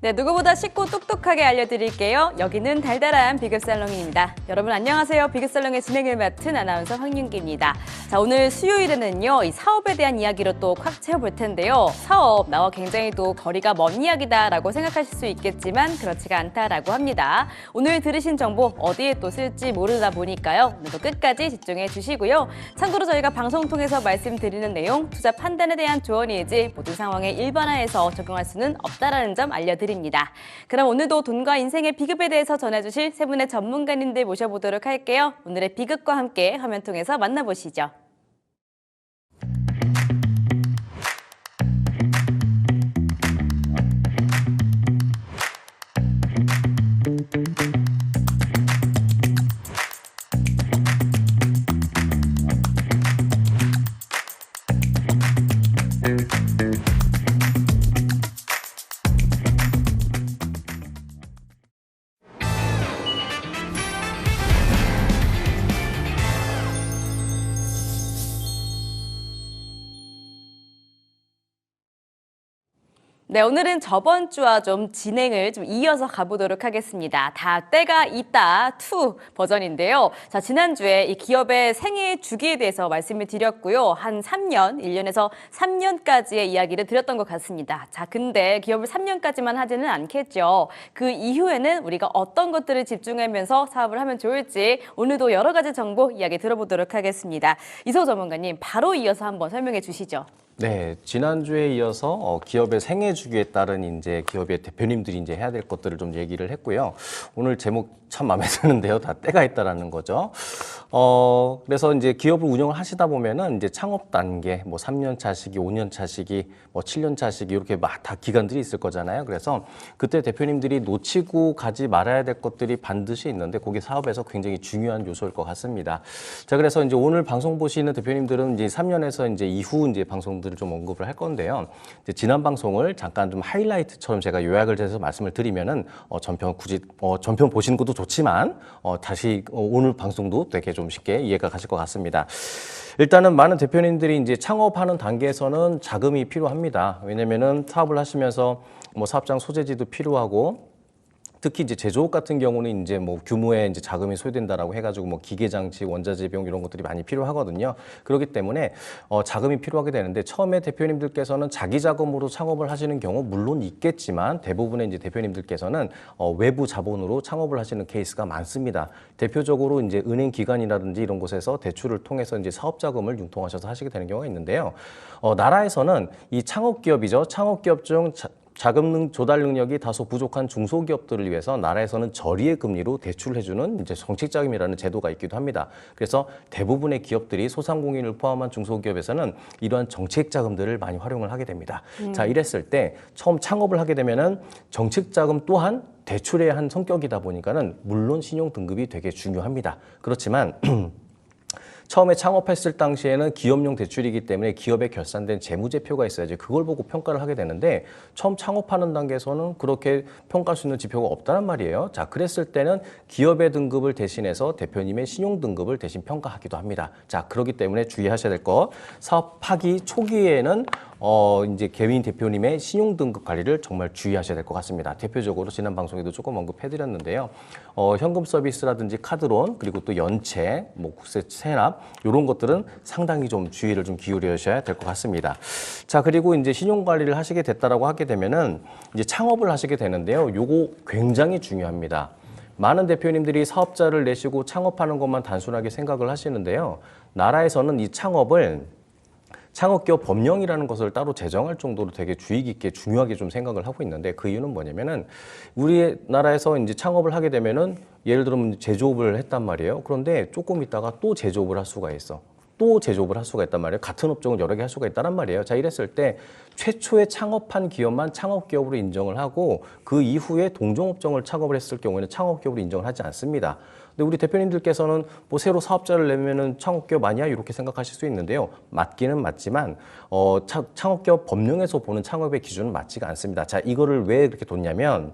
네, 누구보다 쉽고 똑똑하게 알려드릴게요. 여기는 달달한 비급살롱입니다. 여러분 안녕하세요. 비급살롱의 진행을 맡은 아나운서 황윤기입니다. 자, 오늘 수요일에는요, 이 사업에 대한 이야기로 또 콱 채워볼 텐데요. 사업, 나와 굉장히 또 거리가 먼 이야기다라고 생각하실 수 있겠지만 그렇지가 않다라고 합니다. 오늘 들으신 정보 어디에 또 쓸지 모르다 보니까요. 오늘도 끝까지 집중해 주시고요. 참고로 저희가 방송 통해서 말씀드리는 내용, 투자 판단에 대한 조언이지 모든 상황에 일반화해서 적용할 수는 없다라는 점 알려드립니다. 그럼 오늘도 돈과 인생의 비급에 대해서 전해주실 세 분의 전문가님들 모셔보도록 할게요. 오늘의 비급과 함께 화면 통해서 만나보시죠. 네, 오늘은 저번 주와 좀 진행을 좀 이어서 가보도록 하겠습니다. 다 때가 있다 2 버전인데요. 자, 지난주에 이 기업의 생애 주기에 대해서 말씀을 드렸고요. 한 3년, 1년에서 3년까지의 이야기를 드렸던 것 같습니다. 자, 근데 기업을 3년까지만 하지는 않겠죠. 그 이후에는 우리가 어떤 것들을 집중하면서 사업을 하면 좋을지 오늘도 여러 가지 정보 이야기 들어보도록 하겠습니다. 이소 전문가님, 바로 이어서 한번 설명해 주시죠. 네, 지난주에 이어서 기업의 생애 주기에 따른 이제 기업의 대표님들이 이제 해야 될 것들을 좀 얘기를 했고요. 오늘 제목 참 마음에 드는데요. 다 때가 있다라는 거죠. 그래서 이제 기업을 운영을 하시다 보면은 이제 창업 단계, 뭐 3년 차 시기, 5년 차 시기, 뭐 7년 차 시기 이렇게 막 다 기간들이 있을 거잖아요. 그래서 그때 대표님들이 놓치고 가지 말아야 될 것들이 반드시 있는데 그게 사업에서 굉장히 중요한 요소일 것 같습니다. 자, 그래서 이제 오늘 방송 보시는 대표님들은 이제 3년에서 이제 이후 이제 방송들을 좀 언급을 할 건데요. 이제 지난 방송을 잠깐 좀 하이라이트처럼 제가 요약을 해서 말씀을 드리면은 전편 굳이 전편 보시는 것도 좋지만 다시 오늘 방송도 되게 좀 쉽게 이해가 가실 것 같습니다. 일단은 많은 대표님들이 이제 창업하는 단계에서는 자금이 필요합니다. 왜냐면은 사업을 하시면서 뭐 사업장 소재지도 필요하고 특히 이제 제조업 같은 경우는 이제 뭐 규모의 이제 자금이 소요된다라고 해가지고 뭐 기계장치, 원자재 비용 이런 것들이 많이 필요하거든요. 그렇기 때문에 자금이 필요하게 되는데 처음에 대표님들께서는 자기 자금으로 창업을 하시는 경우 물론 있겠지만 대부분의 이제 대표님들께서는 외부 자본으로 창업을 하시는 케이스가 많습니다. 대표적으로 이제 은행 기관이라든지 이런 곳에서 대출을 통해서 이제 사업 자금을 융통하셔서 하시게 되는 경우가 있는데요. 나라에서는 이 창업기업이죠. 창업기업 중 자금 조달 능력이 다소 부족한 중소기업들을 위해서 나라에서는 저리의 금리로 대출을 해주는 이제 정책자금이라는 제도가 있기도 합니다. 그래서 대부분의 기업들이 소상공인을 포함한 중소기업에서는 이러한 정책자금들을 많이 활용을 하게 됩니다. 자, 이랬을 때 처음 창업을 하게 되면은 정책자금 또한 대출의 한 성격이다 보니까는 물론 신용 등급이 되게 중요합니다. 그렇지만 처음에 창업했을 당시에는 기업용 대출이기 때문에 기업에 결산된 재무제표가 있어야지 그걸 보고 평가를 하게 되는데 처음 창업하는 단계에서는 그렇게 평가할 수 있는 지표가 없다는 말이에요. 자, 그랬을 때는 기업의 등급을 대신해서 대표님의 신용 등급을 대신 평가하기도 합니다. 자, 그렇기 때문에 주의하셔야 될 것, 사업하기 초기에는 이제 개인 대표님의 신용 등급 관리를 정말 주의하셔야 될 것 같습니다. 대표적으로 지난 방송에도 조금 언급해드렸는데요. 현금 서비스라든지 카드론 그리고 또 연체, 뭐 국세 세납 이런 것들은 상당히 좀 주의를 좀 기울여셔야 될 것 같습니다. 자, 그리고 이제 신용 관리를 하시게 됐다라고 하게 되면은 이제 창업을 하시게 되는데요. 요거 굉장히 중요합니다. 많은 대표님들이 사업자를 내시고 창업하는 것만 단순하게 생각을 하시는데요. 나라에서는 이 창업기업 법령이라는 것을 따로 제정할 정도로 되게 주의 깊게 중요하게 좀 생각을 하고 있는데 그 이유는 뭐냐면은 우리나라에서 이제 창업을 하게 되면은 예를 들면 제조업을 했단 말이에요. 그런데 조금 있다가 또 제조업을 할 수가 있어. 또 제조업을 할 수가 있단 말이에요. 같은 업종을 여러 개 할 수가 있다는 말이에요. 자, 이랬을 때 최초에 창업한 기업만 창업기업으로 인정을 하고 그 이후에 동종업종을 창업을 했을 경우에는 창업기업으로 인정을 하지 않습니다. 근데 우리 대표님들께서는 뭐 새로 사업자를 내면은 창업기업 아니야? 이렇게 생각하실 수 있는데요. 맞기는 맞지만 창업기업 법령에서 보는 창업의 기준은 맞지가 않습니다. 자, 이거를 왜 그렇게 뒀냐면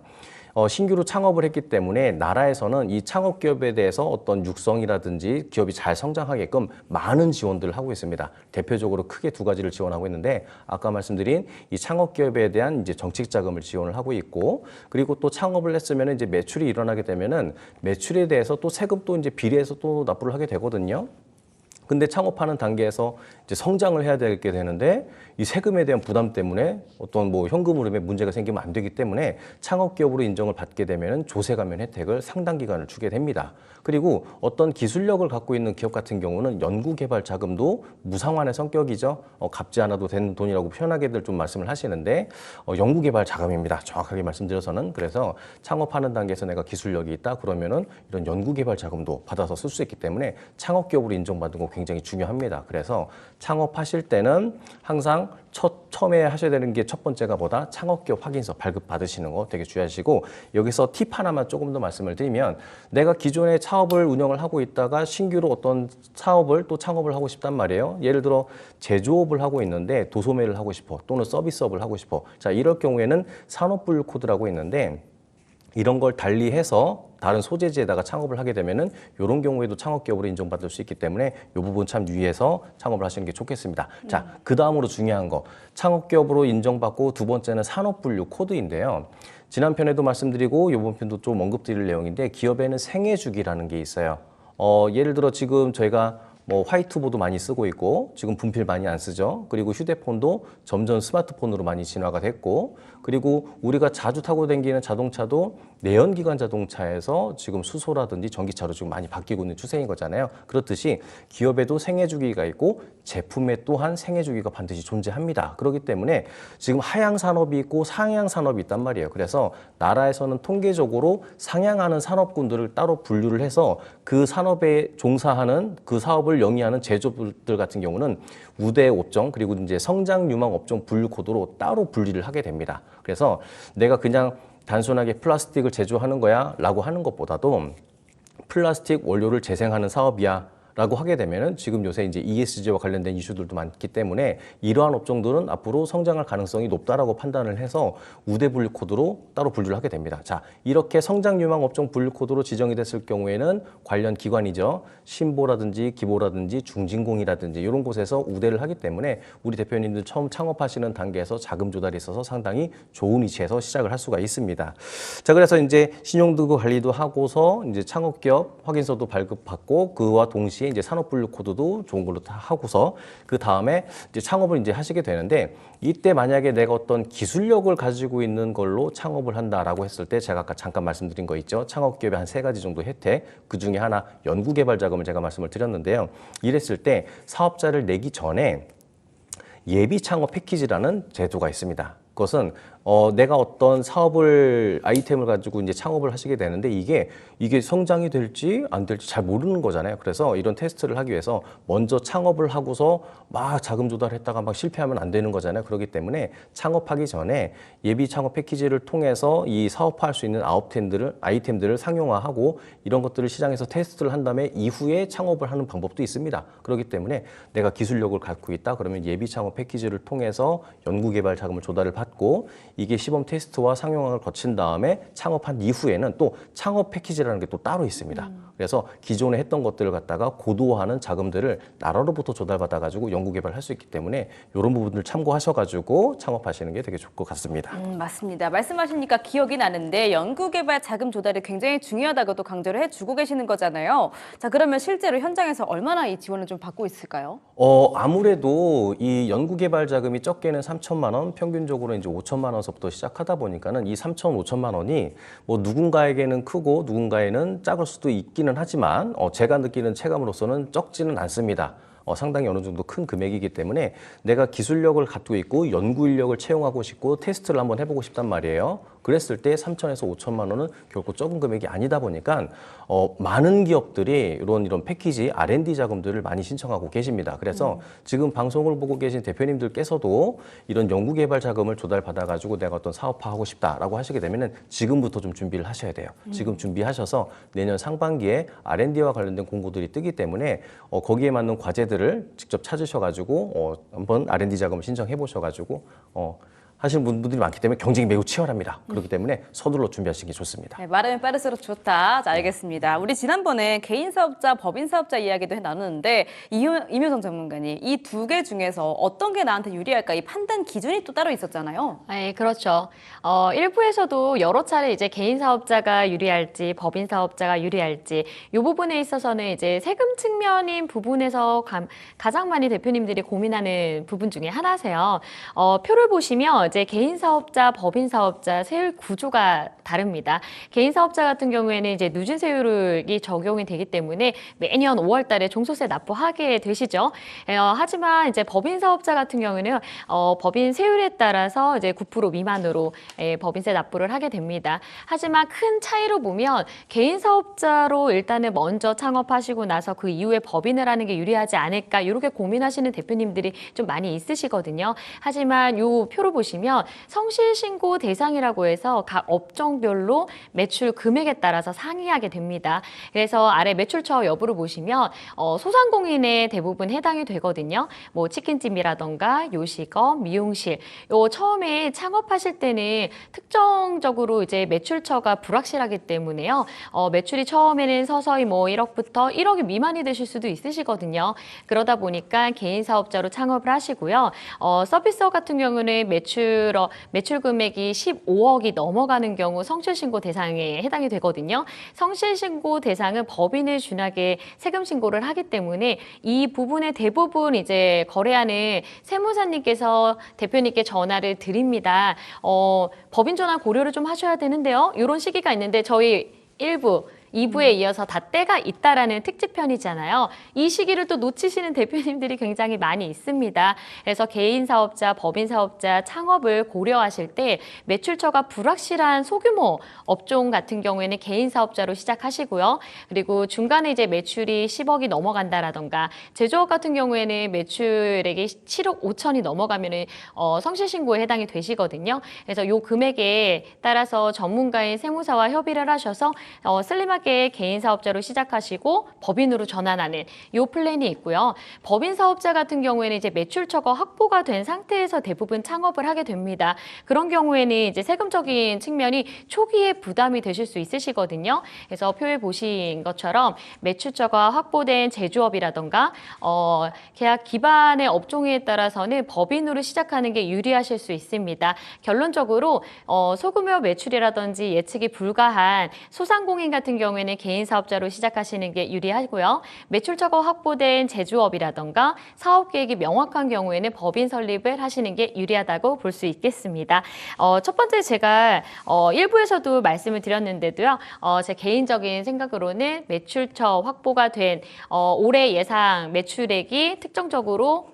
신규로 창업을 했기 때문에 나라에서는 이 창업 기업에 대해서 어떤 육성이라든지 기업이 잘 성장하게끔 많은 지원들을 하고 있습니다. 대표적으로 크게 두 가지를 지원하고 있는데 아까 말씀드린 이 창업 기업에 대한 이제 정책 자금을 지원을 하고 있고 그리고 또 창업을 했으면 이제 매출이 일어나게 되면은 매출에 대해서 또 세금도 이제 비례해서 또 납부를 하게 되거든요. 근데 창업하는 단계에서 이제 성장을 해야 되게 되는데 이 세금에 대한 부담 때문에 어떤 뭐 현금 흐름에 문제가 생기면 안 되기 때문에 창업 기업으로 인정을 받게 되면은 조세 감면 혜택을 상당 기간을 주게 됩니다. 그리고 어떤 기술력을 갖고 있는 기업 같은 경우는 연구 개발 자금도 무상환의 성격이죠. 갚지 않아도 되는 돈이라고 편하게들 좀 말씀을 하시는데 연구 개발 자금입니다. 정확하게 말씀드려서는 그래서 창업하는 단계에서 내가 기술력이 있다 그러면은 이런 연구 개발 자금도 받아서 쓸 수 있기 때문에 창업 기업으로 인정받은 거 굉장히 중요합니다. 그래서 창업하실 때는 항상 처음에 하셔야 되는 게 첫 번째가 뭐다? 창업기업 확인서 발급 받으시는 거 되게 중요하시고 여기서 팁 하나만 조금 더 말씀을 드리면 내가 기존에 사업을 운영을 하고 있다가 신규로 어떤 사업을 또 창업을 하고 싶단 말이에요. 예를 들어 제조업을 하고 있는데 도소매를 하고 싶어 또는 서비스업을 하고 싶어. 자, 이럴 경우에는 산업분류 코드라고 있는데 이런 걸 달리해서 다른 소재지에다가 창업을 하게 되면은 이런 경우에도 창업기업으로 인정받을 수 있기 때문에 이 부분 참 유의해서 창업을 하시는 게 좋겠습니다. 자, 그 다음으로 중요한 거 창업기업으로 인정받고 두 번째는 산업분류 코드인데요. 지난 편에도 말씀드리고 이번 편도 좀 언급드릴 내용인데 기업에는 생애주기라는 게 있어요. 예를 들어 지금 저희가 뭐 화이트보드 많이 쓰고 있고 지금 분필 많이 안 쓰죠. 그리고 휴대폰도 점점 스마트폰으로 많이 진화가 됐고 그리고 우리가 자주 타고 다니는 자동차도 내연기관 자동차에서 지금 수소라든지 전기차로 지금 많이 바뀌고 있는 추세인 거잖아요. 그렇듯이 기업에도 생애주기가 있고 제품에 또한 생애주기가 반드시 존재합니다. 그렇기 때문에 지금 하향 산업이 있고 상향 산업이 있단 말이에요. 그래서 나라에서는 통계적으로 상향하는 산업군들을 따로 분류를 해서 그 산업에 종사하는 그 사업을 영위하는 제조업들 같은 경우는 우대 업종 그리고 이제 성장 유망 업종 분류 코드로 따로 분리를 하게 됩니다. 그래서 내가 그냥 단순하게 플라스틱을 제조하는 거야 라고 하는 것보다도 플라스틱 원료를 재생하는 사업이야 라고 하게 되면은 지금 요새 이제 ESG와 관련된 이슈들도 많기 때문에 이러한 업종들은 앞으로 성장할 가능성이 높다라고 판단을 해서 우대 분류 코드로 따로 분류를 하게 됩니다. 자, 이렇게 성장 유망 업종 분류 코드로 지정이 됐을 경우에는 관련 기관이죠. 신보라든지 기보라든지 중진공이라든지 이런 곳에서 우대를 하기 때문에 우리 대표님들 처음 창업하시는 단계에서 자금 조달이 있어서 상당히 좋은 위치에서 시작을 할 수가 있습니다. 자, 그래서 이제 신용도구 관리도 하고서 이제 창업기업 확인서도 발급받고 그와 동시에 이제 산업분류 코드도 좋은 걸로 다 하고서 그 다음에 이제 창업을 이제 하시게 되는데 이때 만약에 내가 어떤 기술력을 가지고 있는 걸로 창업을 한다라고 했을 때 제가 아까 잠깐 말씀드린 거 있죠. 창업기업의 한 3가지 정도 혜택 그 중에 하나 연구개발 자금을 제가 말씀을 드렸는데요. 이랬을 때 사업자를 내기 전에 예비 창업 패키지라는 제도가 있습니다. 그것은 내가 어떤 사업을 아이템을 가지고 이제 창업을 하시게 되는데 이게 성장이 될지 안 될지 잘 모르는 거잖아요. 그래서 이런 테스트를 하기 위해서 먼저 창업을 하고서 막 자금 조달했다가 막 실패하면 안 되는 거잖아요. 그렇기 때문에 창업하기 전에 예비 창업 패키지를 통해서 이 사업화할 수 있는 아이템들을 상용화하고 이런 것들을 시장에서 테스트를 한 다음에 이후에 창업을 하는 방법도 있습니다. 그렇기 때문에 내가 기술력을 갖고 있다 그러면 예비 창업 패키지를 통해서 연구개발 자금을 조달을 받고 이게 시범 테스트와 상용화를 거친 다음에 창업한 이후에는 또 창업 패키지라는 게 또 따로 있습니다. 그래서 기존에 했던 것들을 갖다가 고도화하는 자금들을 나라로부터 조달받아가지고 연구개발할 수 있기 때문에 이런 부분들 참고하셔가지고 창업하시는 게 되게 좋을 것 같습니다. 맞습니다. 말씀하시니까 기억이 나는데 연구개발 자금 조달이 굉장히 중요하다고도 강조를 해주고 계시는 거잖아요. 자, 그러면 실제로 현장에서 얼마나 이 지원을 좀 받고 있을까요? 아무래도 이 연구개발 자금이 적게는 3천만 원, 평균적으로 이제 5천만 원서부터 시작하다 보니까는 이 3천, 5천만 원이 뭐 누군가에게는 크고 누군가에는 작을 수도 있기는 하지만 제가 느끼는 체감으로서는 적지는 않습니다. 상당히 어느 정도 큰 금액이기 때문에 내가 기술력을 갖고 있고 연구 인력을 채용하고 싶고 테스트를 한번 해보고 싶단 말이에요. 그랬을 때 3천에서 5천만 원은 결코 적은 금액이 아니다 보니까 많은 기업들이 이런 패키지 R&D 자금들을 많이 신청하고 계십니다. 그래서 지금 방송을 보고 계신 대표님들께서도 이런 연구개발 자금을 조달받아가지고 내가 어떤 사업화하고 싶다라고 하시게 되면은 지금부터 좀 준비를 하셔야 돼요. 지금 준비하셔서 내년 상반기에 R&D와 관련된 공고들이 뜨기 때문에 거기에 맞는 과제들을 직접 찾으셔가지고 한번 R&D 자금을 신청해 보셔가지고 하시는 분들이 많기 때문에 경쟁이 매우 치열합니다. 그렇기 때문에 서둘러 준비하시는 게 좋습니다. 네, 말하면 빠를수록 좋다. 자, 알겠습니다. 우리 지난번에 개인 사업자, 법인 사업자 이야기도 나눴는데 임효정 전문가님, 이 두 개 중에서 어떤 게 나한테 유리할까? 이 판단 기준이 또 따로 있었잖아요. 네, 그렇죠. 일부에서도 여러 차례 이제 개인 사업자가 유리할지, 법인 사업자가 유리할지, 이 부분에 있어서는 이제 세금 측면인 부분에서 가장 많이 대표님들이 고민하는 부분 중에 하나세요. 표를 보시면 이제 개인 사업자, 법인 사업자 세율 구조가 다릅니다. 개인 사업자 같은 경우에는 이제 누진 세율이 적용이 되기 때문에 매년 5월 달에 종소세 납부하게 되시죠. 하지만 이제 법인 사업자 같은 경우에는 법인 세율에 따라서 이제 9% 미만으로 법인세 납부를 하게 됩니다. 하지만 큰 차이로 보면 개인 사업자로 일단은 먼저 창업하시고 나서 그 이후에 법인을 하는 게 유리하지 않을까 이렇게 고민하시는 대표님들이 좀 많이 있으시거든요. 하지만 이 표를 보시면 성실신고 대상이라고 해서 각 업종별로 매출 금액에 따라서 상이하게 됩니다. 그래서 아래 매출처 여부를 보시면 소상공인에 대부분 해당이 되거든요. 뭐 치킨집이라던가 요식업, 미용실. 요 처음에 창업하실 때는 특정적으로 이제 매출처가 불확실하기 때문에요. 매출이 처음에는 서서히 뭐 1억부터 1억이 미만이 되실 수도 있으시거든요. 그러다 보니까 개인 사업자로 창업을 하시고요. 서비스업 같은 경우는 매출 금액이 15억이 넘어가는 경우 성실신고 대상에 해당이 되거든요. 성실신고 대상은 법인을 준하게 세금 신고를 하기 때문에 이 부분에 대부분 이제 거래하는 세무사님께서 대표님께 전화를 드립니다. 법인 전환 고려를 좀 하셔야 되는데요. 이런 시기가 있는데 저희 1부 2부에 이어서 다 때가 있다라는 특집편이잖아요. 이 시기를 또 놓치시는 대표님들이 굉장히 많이 있습니다. 그래서 개인 사업자, 법인 사업자 창업을 고려하실 때 매출처가 불확실한 소규모 업종 같은 경우에는 개인 사업자로 시작하시고요. 그리고 중간에 이제 매출이 10억이 넘어간다라던가 제조업 같은 경우에는 매출액이 7억 5천이 넘어가면은 성실신고에 해당이 되시거든요. 그래서 요 금액에 따라서 전문가인 세무사와 협의를 하셔서 슬림하게 개인 사업자로 시작하시고 법인으로 전환하는 이 플랜이 있고요. 법인 사업자 같은 경우에는 이제 매출처가 확보가 된 상태에서 대부분 창업을 하게 됩니다. 그런 경우에는 이제 세금적인 측면이 초기에 부담이 되실 수 있으시거든요. 그래서 표에 보신 것처럼 매출처가 확보된 제조업이라던가 계약 기반의 업종에 따라서는 법인으로 시작하는 게 유리하실 수 있습니다. 결론적으로 소규모 매출이라든지 예측이 불가한 소상공인 같은 경우에는 개인 사업자로 시작하시는 게 유리하고요. 매출처가 확보된 제조업이라던가 사업 계획이 명확한 경우에는 법인 설립을 하시는 게 유리하다고 볼 수 있겠습니다. 첫 번째 제가 일부에서도 말씀을 드렸는데도요. 제 개인적인 생각으로는 매출처 확보가 된 올해 예상 매출액이 특정적으로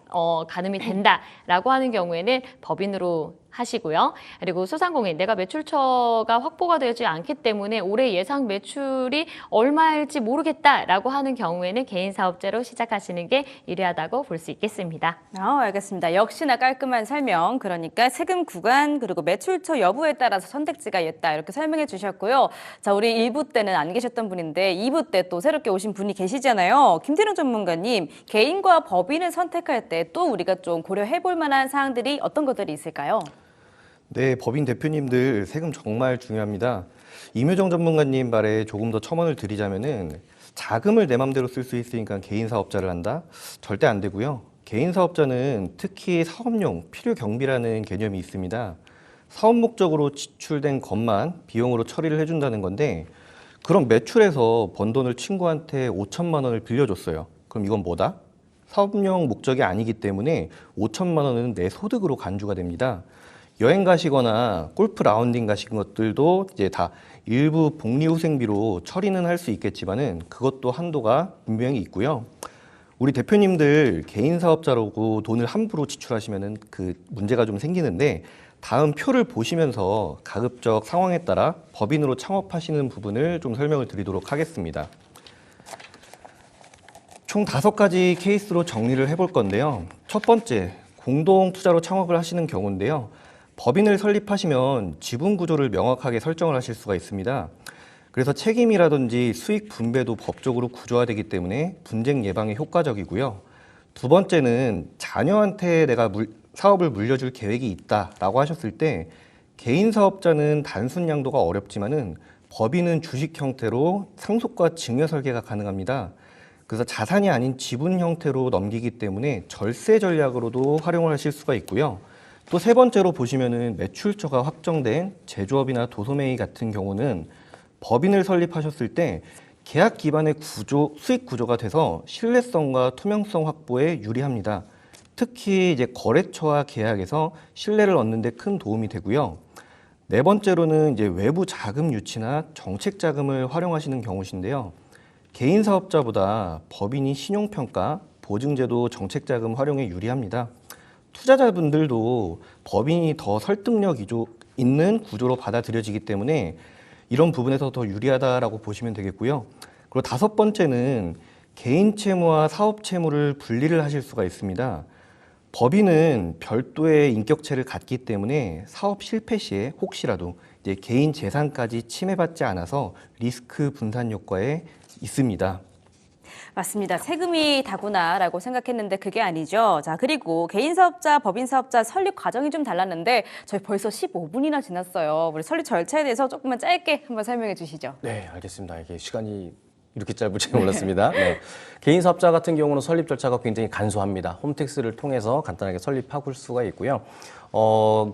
가늠이 된다라고 하는 경우에는 법인으로 하시고요. 그리고 소상공인, 내가 매출처가 확보가 되지 않기 때문에 올해 예상 매출이 얼마일지 모르겠다라고 하는 경우에는 개인 사업자로 시작하시는 게 유리하다고 볼 수 있겠습니다. 알겠습니다. 역시나 깔끔한 설명. 그러니까 세금 구간 그리고 매출처 여부에 따라서 선택지가 있다 이렇게 설명해 주셨고요. 자, 우리 1부 때는 안 계셨던 분인데 2부 때 또 새롭게 오신 분이 계시잖아요. 김태룡 전문가님, 개인과 법인을 선택할 때 또 우리가 좀 고려해 볼 만한 사항들이 어떤 것들이 있을까요? 네, 법인 대표님들 세금 정말 중요합니다. 임효정 전문가님 말에 조금 더 첨언을 드리자면은 자금을 내 맘대로 쓸 수 있으니까 개인 사업자를 한다? 절대 안 되고요. 개인 사업자는 특히 사업용 필요 경비라는 개념이 있습니다. 사업 목적으로 지출된 것만 비용으로 처리를 해준다는 건데 그럼 매출에서 번 돈을 친구한테 5천만 원을 빌려줬어요. 그럼 이건 뭐다? 사업용 목적이 아니기 때문에 5천만 원은 내 소득으로 간주가 됩니다. 여행 가시거나 골프 라운딩 가신 것들도 이제 다 일부 복리후생비로 처리는 할 수 있겠지만은 그것도 한도가 분명히 있고요. 우리 대표님들 개인 사업자라고 돈을 함부로 지출하시면은 그 문제가 좀 생기는데 다음 표를 보시면서 가급적 상황에 따라 법인으로 창업하시는 부분을 좀 설명을 드리도록 하겠습니다. 총 5가지 케이스로 정리를 해볼 건데요. 첫 번째, 공동 투자로 창업을 하시는 경우인데요. 법인을 설립하시면 지분 구조를 명확하게 설정을 하실 수가 있습니다. 그래서 책임이라든지 수익 분배도 법적으로 구조화되기 때문에 분쟁 예방에 효과적이고요. 두 번째는 자녀한테 내가 사업을 물려줄 계획이 있다라고 하셨을 때 개인 사업자는 단순 양도가 어렵지만은 법인은 주식 형태로 상속과 증여 설계가 가능합니다. 그래서 자산이 아닌 지분 형태로 넘기기 때문에 절세 전략으로도 활용을 하실 수가 있고요. 또 세 번째로 보시면은 매출처가 확정된 제조업이나 도소매의 같은 경우는 법인을 설립하셨을 때 계약 기반의 구조, 수익 구조가 돼서 신뢰성과 투명성 확보에 유리합니다. 특히 이제 거래처와 계약에서 신뢰를 얻는 데 큰 도움이 되고요. 네 번째로는 이제 외부 자금 유치나 정책 자금을 활용하시는 경우신데요. 개인 사업자보다 법인이 신용평가, 보증제도, 정책 자금 활용에 유리합니다. 투자자분들도 법인이 더 설득력 있는 구조로 받아들여지기 때문에 이런 부분에서 더 유리하다라고 보시면 되겠고요. 그리고 다섯 번째는 개인 채무와 사업 채무를 분리를 하실 수가 있습니다. 법인은 별도의 인격체를 갖기 때문에 사업 실패 시에 혹시라도 이제 개인 재산까지 침해받지 않아서 리스크 분산 효과에 있습니다. 맞습니다. 세금이 다구나라고 생각했는데 그게 아니죠. 자, 그리고 개인 사업자, 법인 사업자 설립 과정이 좀 달랐는데 저희 벌써 15분이나 지났어요. 우리 설립 절차에 대해서 조금만 짧게 한번 설명해 주시죠. 네, 알겠습니다. 이게 시간이 이렇게 짧을지 몰랐습니다. 네. 개인 사업자 같은 경우는 설립 절차가 굉장히 간소합니다. 홈택스를 통해서 간단하게 설립할 수가 있고요.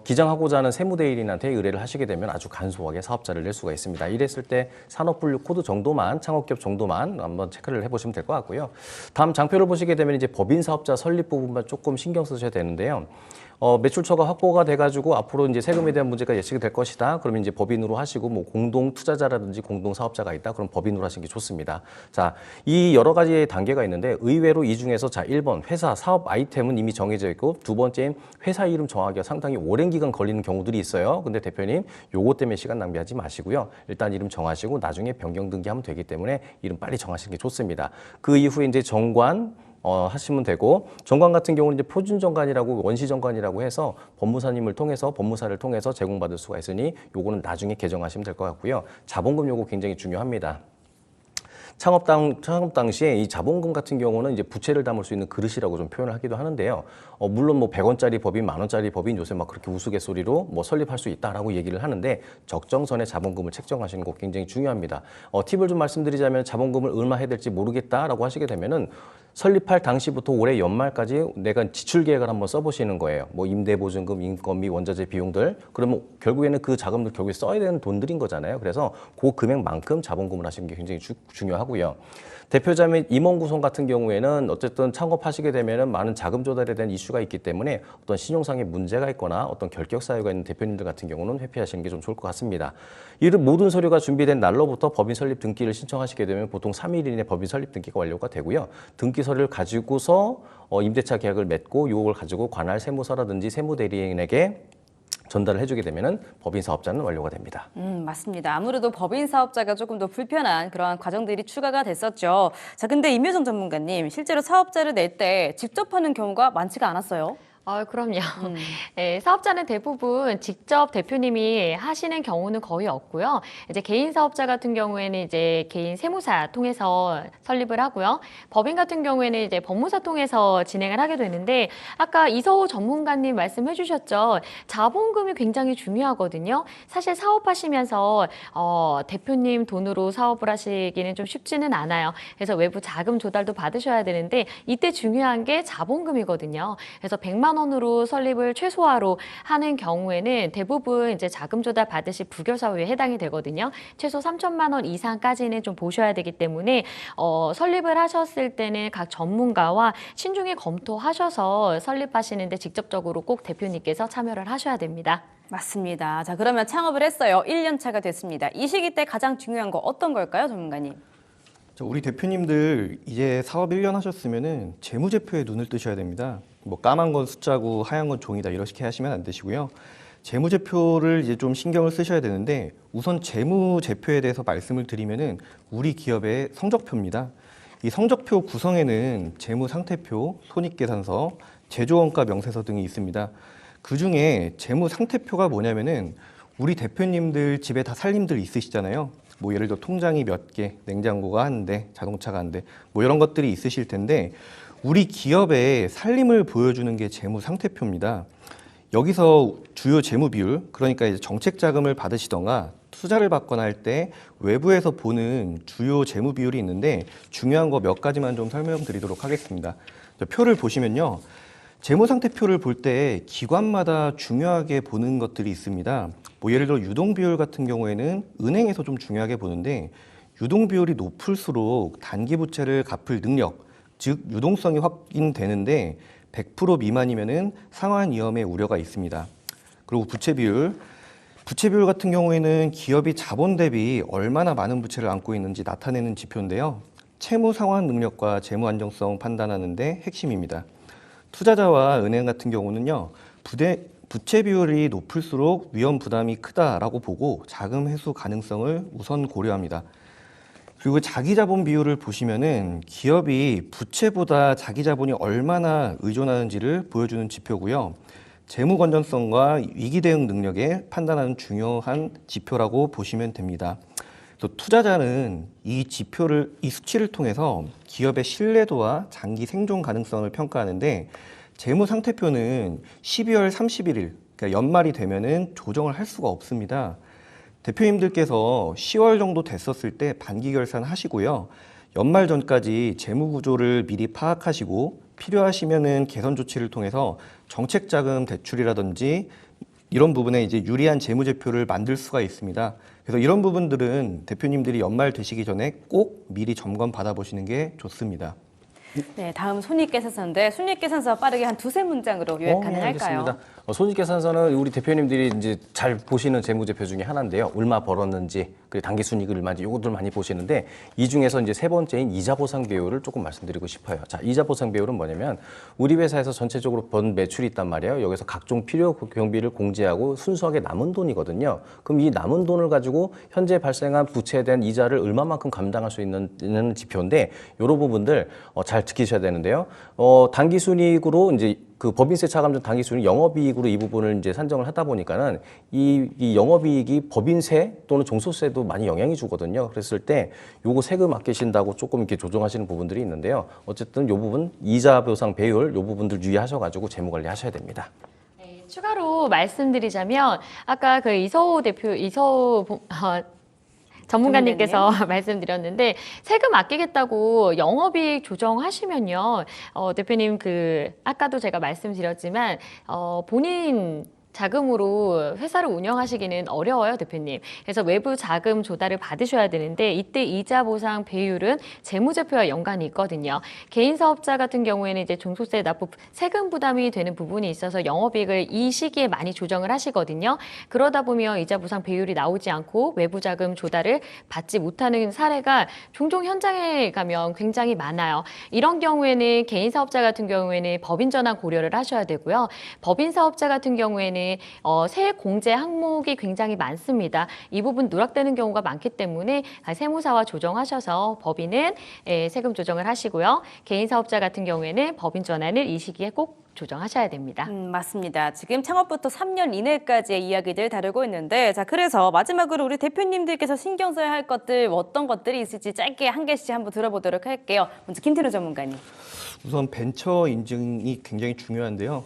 기장하고자 하는 세무대리인한테 의뢰를 하시게 되면 아주 간소하게 사업자를 낼 수가 있습니다. 이랬을 때 산업분류 코드 정도만, 창업기업 정도만 한번 체크를 해보시면 될 것 같고요. 다음 장표를 보시게 되면 이제 법인 사업자 설립 부분만 조금 신경 쓰셔야 되는데요. 매출처가 확보가 돼가지고 앞으로 이제 세금에 대한 문제가 예측이 될 것이다. 그러면 이제 법인으로 하시고 뭐 공동 투자자라든지 공동 사업자가 있다. 그럼 법인으로 하시는 게 좋습니다. 자, 이 여러 가지 단계가 있는데 의외로 이 중에서 자, 1번 회사 사업 아이템은 이미 정해져 있고 두 번째는 회사 이름 정하기가 상당히 오랜 기간 걸리는 경우들이 있어요. 근데 대표님 요거 때문에 시간 낭비하지 마시고요. 일단 이름 정하시고 나중에 변경 등기하면 되기 때문에 이름 빨리 정하시는 게 좋습니다. 그 이후에 이제 정관 하시면 되고 정관 같은 경우는 이제 표준정관이라고 원시정관이라고 해서 법무사님을 통해서 법무사를 통해서 제공받을 수가 있으니 요거는 나중에 개정하시면 될 것 같고요. 자본금 요거 굉장히 중요합니다. 창업 당시에 이 자본금 같은 경우는 이제 부채를 담을 수 있는 그릇이라고 좀 표현을 하기도 하는데요. 물론 뭐 100원짜리 법인, 10,000원짜리 법인 요새 막 그렇게 우스갯소리로 뭐 설립할 수 있다라고 얘기를 하는데 적정선의 자본금을 책정하시는 거 굉장히 중요합니다. 팁을 좀 말씀드리자면 자본금을 얼마 해야 될지 모르겠다라고 하시게 되면은 설립할 당시부터 올해 연말까지 내가 지출 계획을 한번 써보시는 거예요. 뭐 임대보증금, 인건비, 원자재 비용들. 그러면 결국에는 그 자금들 결국에 써야 되는 돈들인 거잖아요. 그래서 그 금액만큼 자본금을 하시는 게 굉장히 중요하고요. 대표자 및 임원 구성 같은 경우에는 어쨌든 창업하시게 되면은 많은 자금 조달에 대한 이슈가 있기 때문에 어떤 신용상의 문제가 있거나 어떤 결격 사유가 있는 대표님들 같은 경우는 회피하시는 게 좀 좋을 것 같습니다. 이런 모든 서류가 준비된 날로부터 법인 설립 등기를 신청하시게 되면 보통 3일 이내에 법인 설립 등기가 완료가 되고요. 등기 서류를 가지고서 임대차 계약을 맺고 요걸 가지고 관할 세무서라든지 세무대리인에게 전달을 해주게 되면은 법인 사업자는 완료가 됩니다. 맞습니다. 아무래도 법인 사업자가 조금 더 불편한 그러한 과정들이 추가가 됐었죠. 자, 근데 임효정 전문가님, 실제로 사업자를 낼 때 직접 하는 경우가 많지가 않았어요. 그럼요. 네, 사업자는 대부분 직접 대표님이 하시는 경우는 거의 없고요. 이제 개인 사업자 같은 경우에는 이제 개인 세무사 통해서 설립을 하고요. 법인 같은 경우에는 이제 법무사 통해서 진행을 하게 되는데 아까 이서호 전문가님 말씀해 주셨죠. 자본금이 굉장히 중요하거든요. 사실 사업하시면서 대표님 돈으로 사업을 하시기는 좀 쉽지는 않아요. 그래서 외부 자금 조달도 받으셔야 되는데 이때 중요한 게 자본금이거든요. 그래서 100만 원으로 설립을 최소화로 하는 경우에는 대부분 이제 자금 조달 받으실 부교사후에 해당이 되거든요. 최소 3천만 원 이상까지는 좀 보셔야 되기 때문에 설립을 하셨을 때는 각 전문가와 신중히 검토하셔서 설립하시는데 직접적으로 꼭 대표님께서 참여를 하셔야 됩니다. 맞습니다. 자, 그러면 창업을 했어요. 1년 차가 됐습니다. 이 시기 때 가장 중요한 거 어떤 걸까요, 전문가님? 우리 대표님들 이제 사업 1년 하셨으면은 재무제표에 눈을 뜨셔야 됩니다. 뭐 까만 건 숫자고 하얀 건 종이다 이렇게 하시면 안 되시고요. 재무제표를 이제 좀 신경을 쓰셔야 되는데 우선 재무제표에 대해서 말씀을 드리면은 우리 기업의 성적표입니다. 이 성적표 구성에는 재무상태표, 손익계산서, 제조원가 명세서 등이 있습니다. 그 중에 재무상태표가 뭐냐면은 우리 대표님들 집에 다 살림들 있으시잖아요. 뭐 예를 들어 통장이 몇 개, 냉장고가 한 대, 자동차가 한 대, 뭐 이런 것들이 있으실 텐데 우리 기업의 살림을 보여주는 게 재무 상태표입니다. 여기서 주요 재무 비율, 그러니까 이제 정책 자금을 받으시던가 투자를 받거나 할 때 외부에서 보는 주요 재무 비율이 있는데 중요한 거 몇 가지만 좀 설명드리도록 하겠습니다. 표를 보시면요. 재무 상태표를 볼 때 기관마다 중요하게 보는 것들이 있습니다. 뭐 예를 들어 유동 비율 같은 경우에는 은행에서 좀 중요하게 보는데 유동 비율이 높을수록 단기 부채를 갚을 능력, 즉 유동성이 확인되는데 100% 미만이면은 상환 위험의 우려가 있습니다. 그리고 부채 비율 같은 경우에는 기업이 자본 대비 얼마나 많은 부채를 안고 있는지 나타내는 지표인데요. 채무 상환 능력과 재무 안정성 판단하는 데 핵심입니다. 투자자와 은행 같은 경우는요. 부채 비율이 높을수록 위험 부담이 크다라고 보고 자금 회수 가능성을 우선 고려합니다. 그리고 자기 자본 비율을 보시면은 기업이 부채보다 자기 자본이 얼마나 의존하는지를 보여주는 지표고요. 재무 건전성과 위기 대응 능력에 판단하는 중요한 지표라고 보시면 됩니다. 또 투자자는 이 수치를 통해서 기업의 신뢰도와 장기 생존 가능성을 평가하는데 재무 상태표는 12월 31일, 그러니까 연말이 되면은 조정을 할 수가 없습니다. 대표님들께서 10월 정도 됐었을 때 반기 결산 하시고요. 연말 전까지 재무 구조를 미리 파악하시고 필요하시면은 개선 조치를 통해서 정책 자금 대출이라든지 이런 부분에 이제 유리한 재무제표를 만들 수가 있습니다. 그래서 이런 부분들은 대표님들이 연말 되시기 전에 꼭 미리 점검 받아보시는 게 좋습니다. 네, 다음 손익계산서인데 손익계산서 빠르게 한 두세 문장으로 요약 가능할까요? 알겠습니다. 손익계산서는 우리 대표님들이 이제 잘 보시는 재무제표 중에 하나인데요. 얼마 벌었는지, 그리고 단기순이익을 얼마인지 요것들 많이 보시는데 이 중에서 이제 세 번째인 이자보상 비율을 조금 말씀드리고 싶어요. 자, 이자보상 비율은 뭐냐면 우리 회사에서 전체적으로 번 매출이 있단 말이에요. 여기서 각종 필요 경비를 공제하고 순수하게 남은 돈이거든요. 그럼 이 남은 돈을 가지고 현재 발생한 부채에 대한 이자를 얼마만큼 감당할 수 있는 지표인데 이런 부분들 잘 지키셔야 되는데요. 단기순이익으로 이제 그 법인세 차감 전 당기순이익 영업이익으로 이 부분을 이제 산정을 하다 보니까는 이 영업이익이 법인세 또는 종소세도 많이 영향이 주거든요. 그랬을 때 요거 세금 아끼신다고 조금 이렇게 조정하시는 부분들이 있는데요. 어쨌든 요 부분 이자 보상 배율 요 부분들 유의하셔가지고 재무 관리하셔야 됩니다. 네, 추가로 말씀드리자면 아까 그 이서우 전문가님께서 말씀드렸는데 세금 아끼겠다고 영업이익 조정하시면요, 대표님 아까도 제가 말씀드렸지만 본인 자금으로 회사를 운영하시기는 어려워요, 대표님. 그래서 외부 자금 조달을 받으셔야 되는데 이때 이자 보상 배율은 재무제표와 연관이 있거든요. 개인 사업자 같은 경우에는 이제 종소세 납부 세금 부담이 되는 부분이 있어서 영업이익을 이 시기에 많이 조정을 하시거든요. 그러다 보면 이자 보상 배율이 나오지 않고 외부 자금 조달을 받지 못하는 사례가 종종 현장에 가면 굉장히 많아요. 이런 경우에는 개인 사업자 같은 경우에는 법인 전환 고려를 하셔야 되고요. 법인 사업자 같은 경우에는 세액 공제 항목이 굉장히 많습니다. 이 부분 누락되는 경우가 많기 때문에 세무사와 조정하셔서 법인은 세금 조정을 하시고요. 개인 사업자 같은 경우에는 법인 전환을 이 시기에 꼭 조정하셔야 됩니다. 맞습니다. 지금 창업부터 3년 이내까지의 이야기들 다루고 있는데 자 그래서 마지막으로 우리 대표님들께서 신경 써야 할 것들 어떤 것들이 있을지 짧게 한 개씩 한번 들어보도록 할게요. 먼저 김태로 전문가님. 우선 벤처 인증이 굉장히 중요한데요.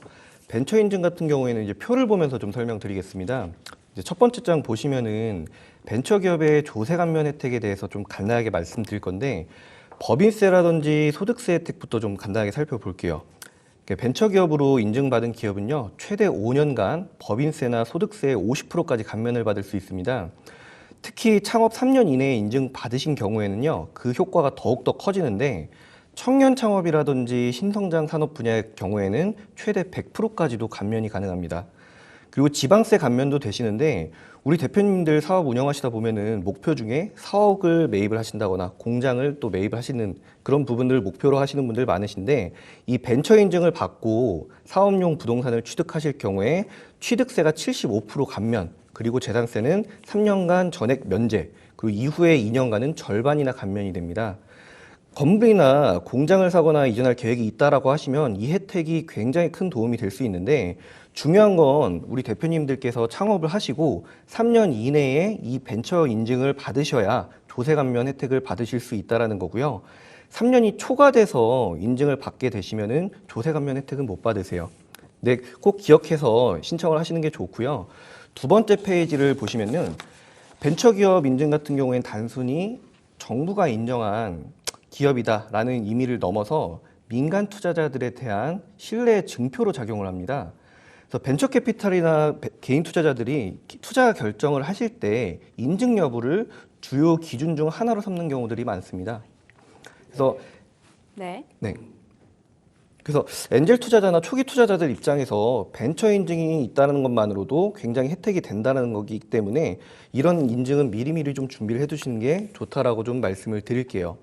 벤처 인증 같은 경우에는 이제 표를 보면서 좀 설명드리겠습니다. 이제 첫 번째 장 보시면은 벤처 기업의 조세 감면 혜택에 대해서 좀 간단하게 말씀드릴 건데 법인세라든지 소득세 혜택부터 좀 간단하게 살펴볼게요. 벤처 기업으로 인증받은 기업은요, 최대 5년간 법인세나 소득세의 50%까지 감면을 받을 수 있습니다. 특히 창업 3년 이내에 인증 받으신 경우에는요, 그 효과가 더욱더 커지는데 청년 창업이라든지 신성장 산업 분야의 경우에는 최대 100%까지도 감면이 가능합니다. 그리고 지방세 감면도 되시는데 우리 대표님들 사업 운영하시다 보면은 목표 중에 사옥을 매입을 하신다거나 공장을 또 매입을 하시는 그런 부분들을 목표로 하시는 분들 많으신데 이 벤처 인증을 받고 사업용 부동산을 취득하실 경우에 취득세가 75% 감면, 그리고 재산세는 3년간 전액 면제, 그리고 이후에 2년간은 절반이나 감면이 됩니다. 건물이나 공장을 사거나 이전할 계획이 있다라고 하시면 이 혜택이 굉장히 큰 도움이 될 수 있는데 중요한 건 우리 대표님들께서 창업을 하시고 3년 이내에 이 벤처 인증을 받으셔야 조세 감면 혜택을 받으실 수 있다는 거고요. 3년이 초과돼서 인증을 받게 되시면은 조세 감면 혜택은 못 받으세요. 네, 꼭 기억해서 신청을 하시는 게 좋고요. 두 번째 페이지를 보시면은 벤처기업 인증 같은 경우에는 단순히 정부가 인정한 기업이다라는 의미를 넘어서 민간 투자자들에 대한 신뢰 증표로 작용을 합니다. 그래서 벤처 캐피탈이나 개인 투자자들이 투자 결정을 하실 때 인증 여부를 주요 기준 중 하나로 삼는 경우들이 많습니다. 그래서 네. 그래서 엔젤 투자자나 초기 투자자들 입장에서 벤처 인증이 있다는 것만으로도 굉장히 혜택이 된다는 거기 때문에 이런 인증은 미리미리 좀 준비를 해두시는 게 좋다라고 좀 말씀을 드릴게요.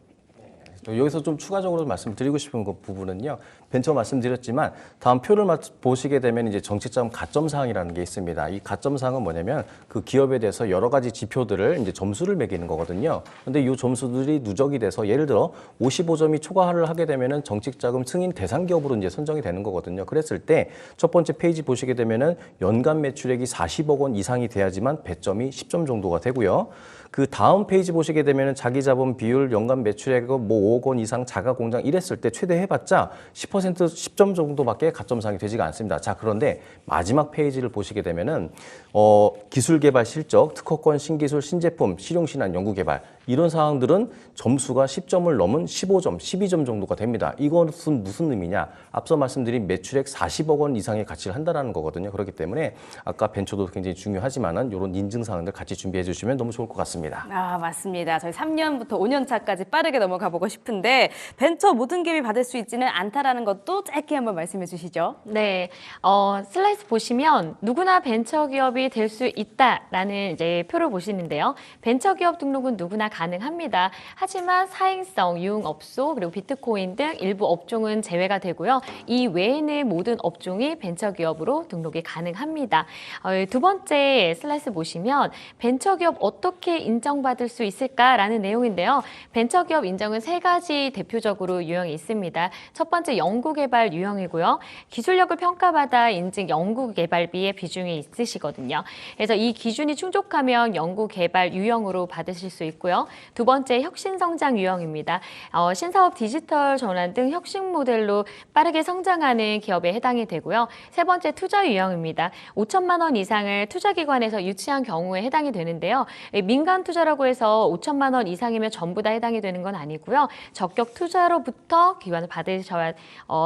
여기서 좀 추가적으로 말씀드리고 싶은 그 부분은요. 벤처 말씀드렸지만 다음 표를 보시게 되면 이제 정책자금 가점 사항이라는 게 있습니다. 이 가점 사항은 뭐냐면 그 기업에 대해서 여러 가지 지표들을 이제 점수를 매기는 거거든요. 근데 이 점수들이 누적이 돼서 예를 들어 55점이 초과를 하게 되면은 정책자금 승인 대상 기업으로 이제 선정이 되는 거거든요. 그랬을 때 첫 번째 페이지 보시게 되면은 연간 매출액이 40억 원 이상이 돼야지만 배점이 10점 정도가 되고요. 그 다음 페이지 보시게 되면은 자기 자본 비율, 연간 매출액 뭐 5억 원 이상 자가 공장 이랬을 때 최대 해봤자 10점 정도밖에 가점상이 되지가 않습니다. 자, 그런데 마지막 페이지를 보시게 되면은 기술 개발 실적, 특허권, 신기술, 신제품, 실용 신안, 연구 개발 이런 사항들은 점수가 10점을 넘은 15점, 12점 정도가 됩니다. 이것은 무슨 의미냐? 앞서 말씀드린 매출액 40억 원 이상의 가치를 한다는 거거든요. 그렇기 때문에 아까 벤처도 굉장히 중요하지만은 이런 인증 사항들 같이 준비해 주시면 너무 좋을 것 같습니다. 아, 맞습니다. 저희 3년부터 5년 차까지 빠르게 넘어가 보고 싶은데 벤처 모든 기업이 받을 수 있지는 않다라는 것도 짧게 한번 말씀해 주시죠. 네, 슬라이드 보시면 누구나 벤처기업이 될 수 있다라는 이제 표를 보시는데요. 벤처기업 등록은 누구나 가능합니다. 하지만 사행성, 유흥업소, 그리고 비트코인 등 일부 업종은 제외가 되고요. 이 외에는 모든 업종이 벤처기업으로 등록이 가능합니다. 두 번째 슬라이드 보시면 벤처기업 어떻게 인정받을 수 있을까라는 내용인데요. 벤처기업 인정은 세 가지 대표적으로 유형이 있습니다. 첫 번째 연구개발 유형이고요. 기술력을 평가받아 인증 연구개발비의 비중이 있으시거든요. 그래서 이 기준이 충족하면 연구개발 유형으로 받으실 수 있고요. 두 번째 혁신성장 유형입니다. 신사업 디지털 전환 등 혁신 모델로 빠르게 성장하는 기업에 해당이 되고요. 세 번째 투자 유형입니다. 5천만 원 이상을 투자기관에서 유치한 경우에 해당이 되는데요. 민간 투자라고 해서 5천만 원 이상이면 전부 다 해당이 되는 건 아니고요. 적격 투자로부터 기관을 받으셔야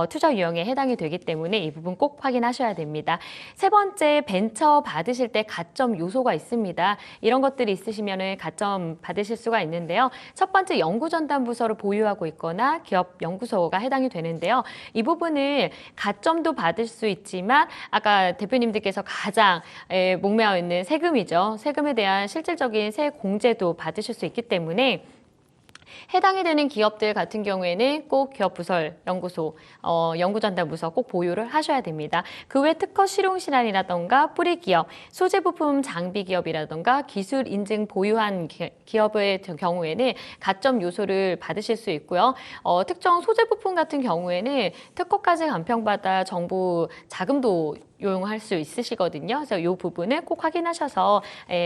투자 유형에 해당이 되기 때문에 이 부분 꼭 확인하셔야 됩니다. 세 번째 벤처 받으실 때 가점 요소가 있습니다. 이런 것들이 있으시면 가점 받으실 수가 있는데요. 첫 번째 연구전담 부서를 보유하고 있거나 기업 연구소가 해당이 되는데요. 이 부분을 가점도 받을 수 있지만 아까 대표님들께서 가장 목매어 있는 세금이죠. 세금에 대한 실질적인 세 공제도 받으실 수 있기 때문에 해당이 되는 기업들 같은 경우에는 꼭 기업부설, 연구소, 연구전담부서 꼭 보유를 하셔야 됩니다. 그 외 특허 실용신안이라던가 뿌리기업, 소재부품 장비기업이라던가 기술 인증 보유한 기업의 경우에는 가점 요소를 받으실 수 있고요. 특정 소재부품 같은 경우에는 특허까지 간평받아 정부 자금도 요용할 수 있으시거든요. 그래서 이 부분을 꼭 확인하셔서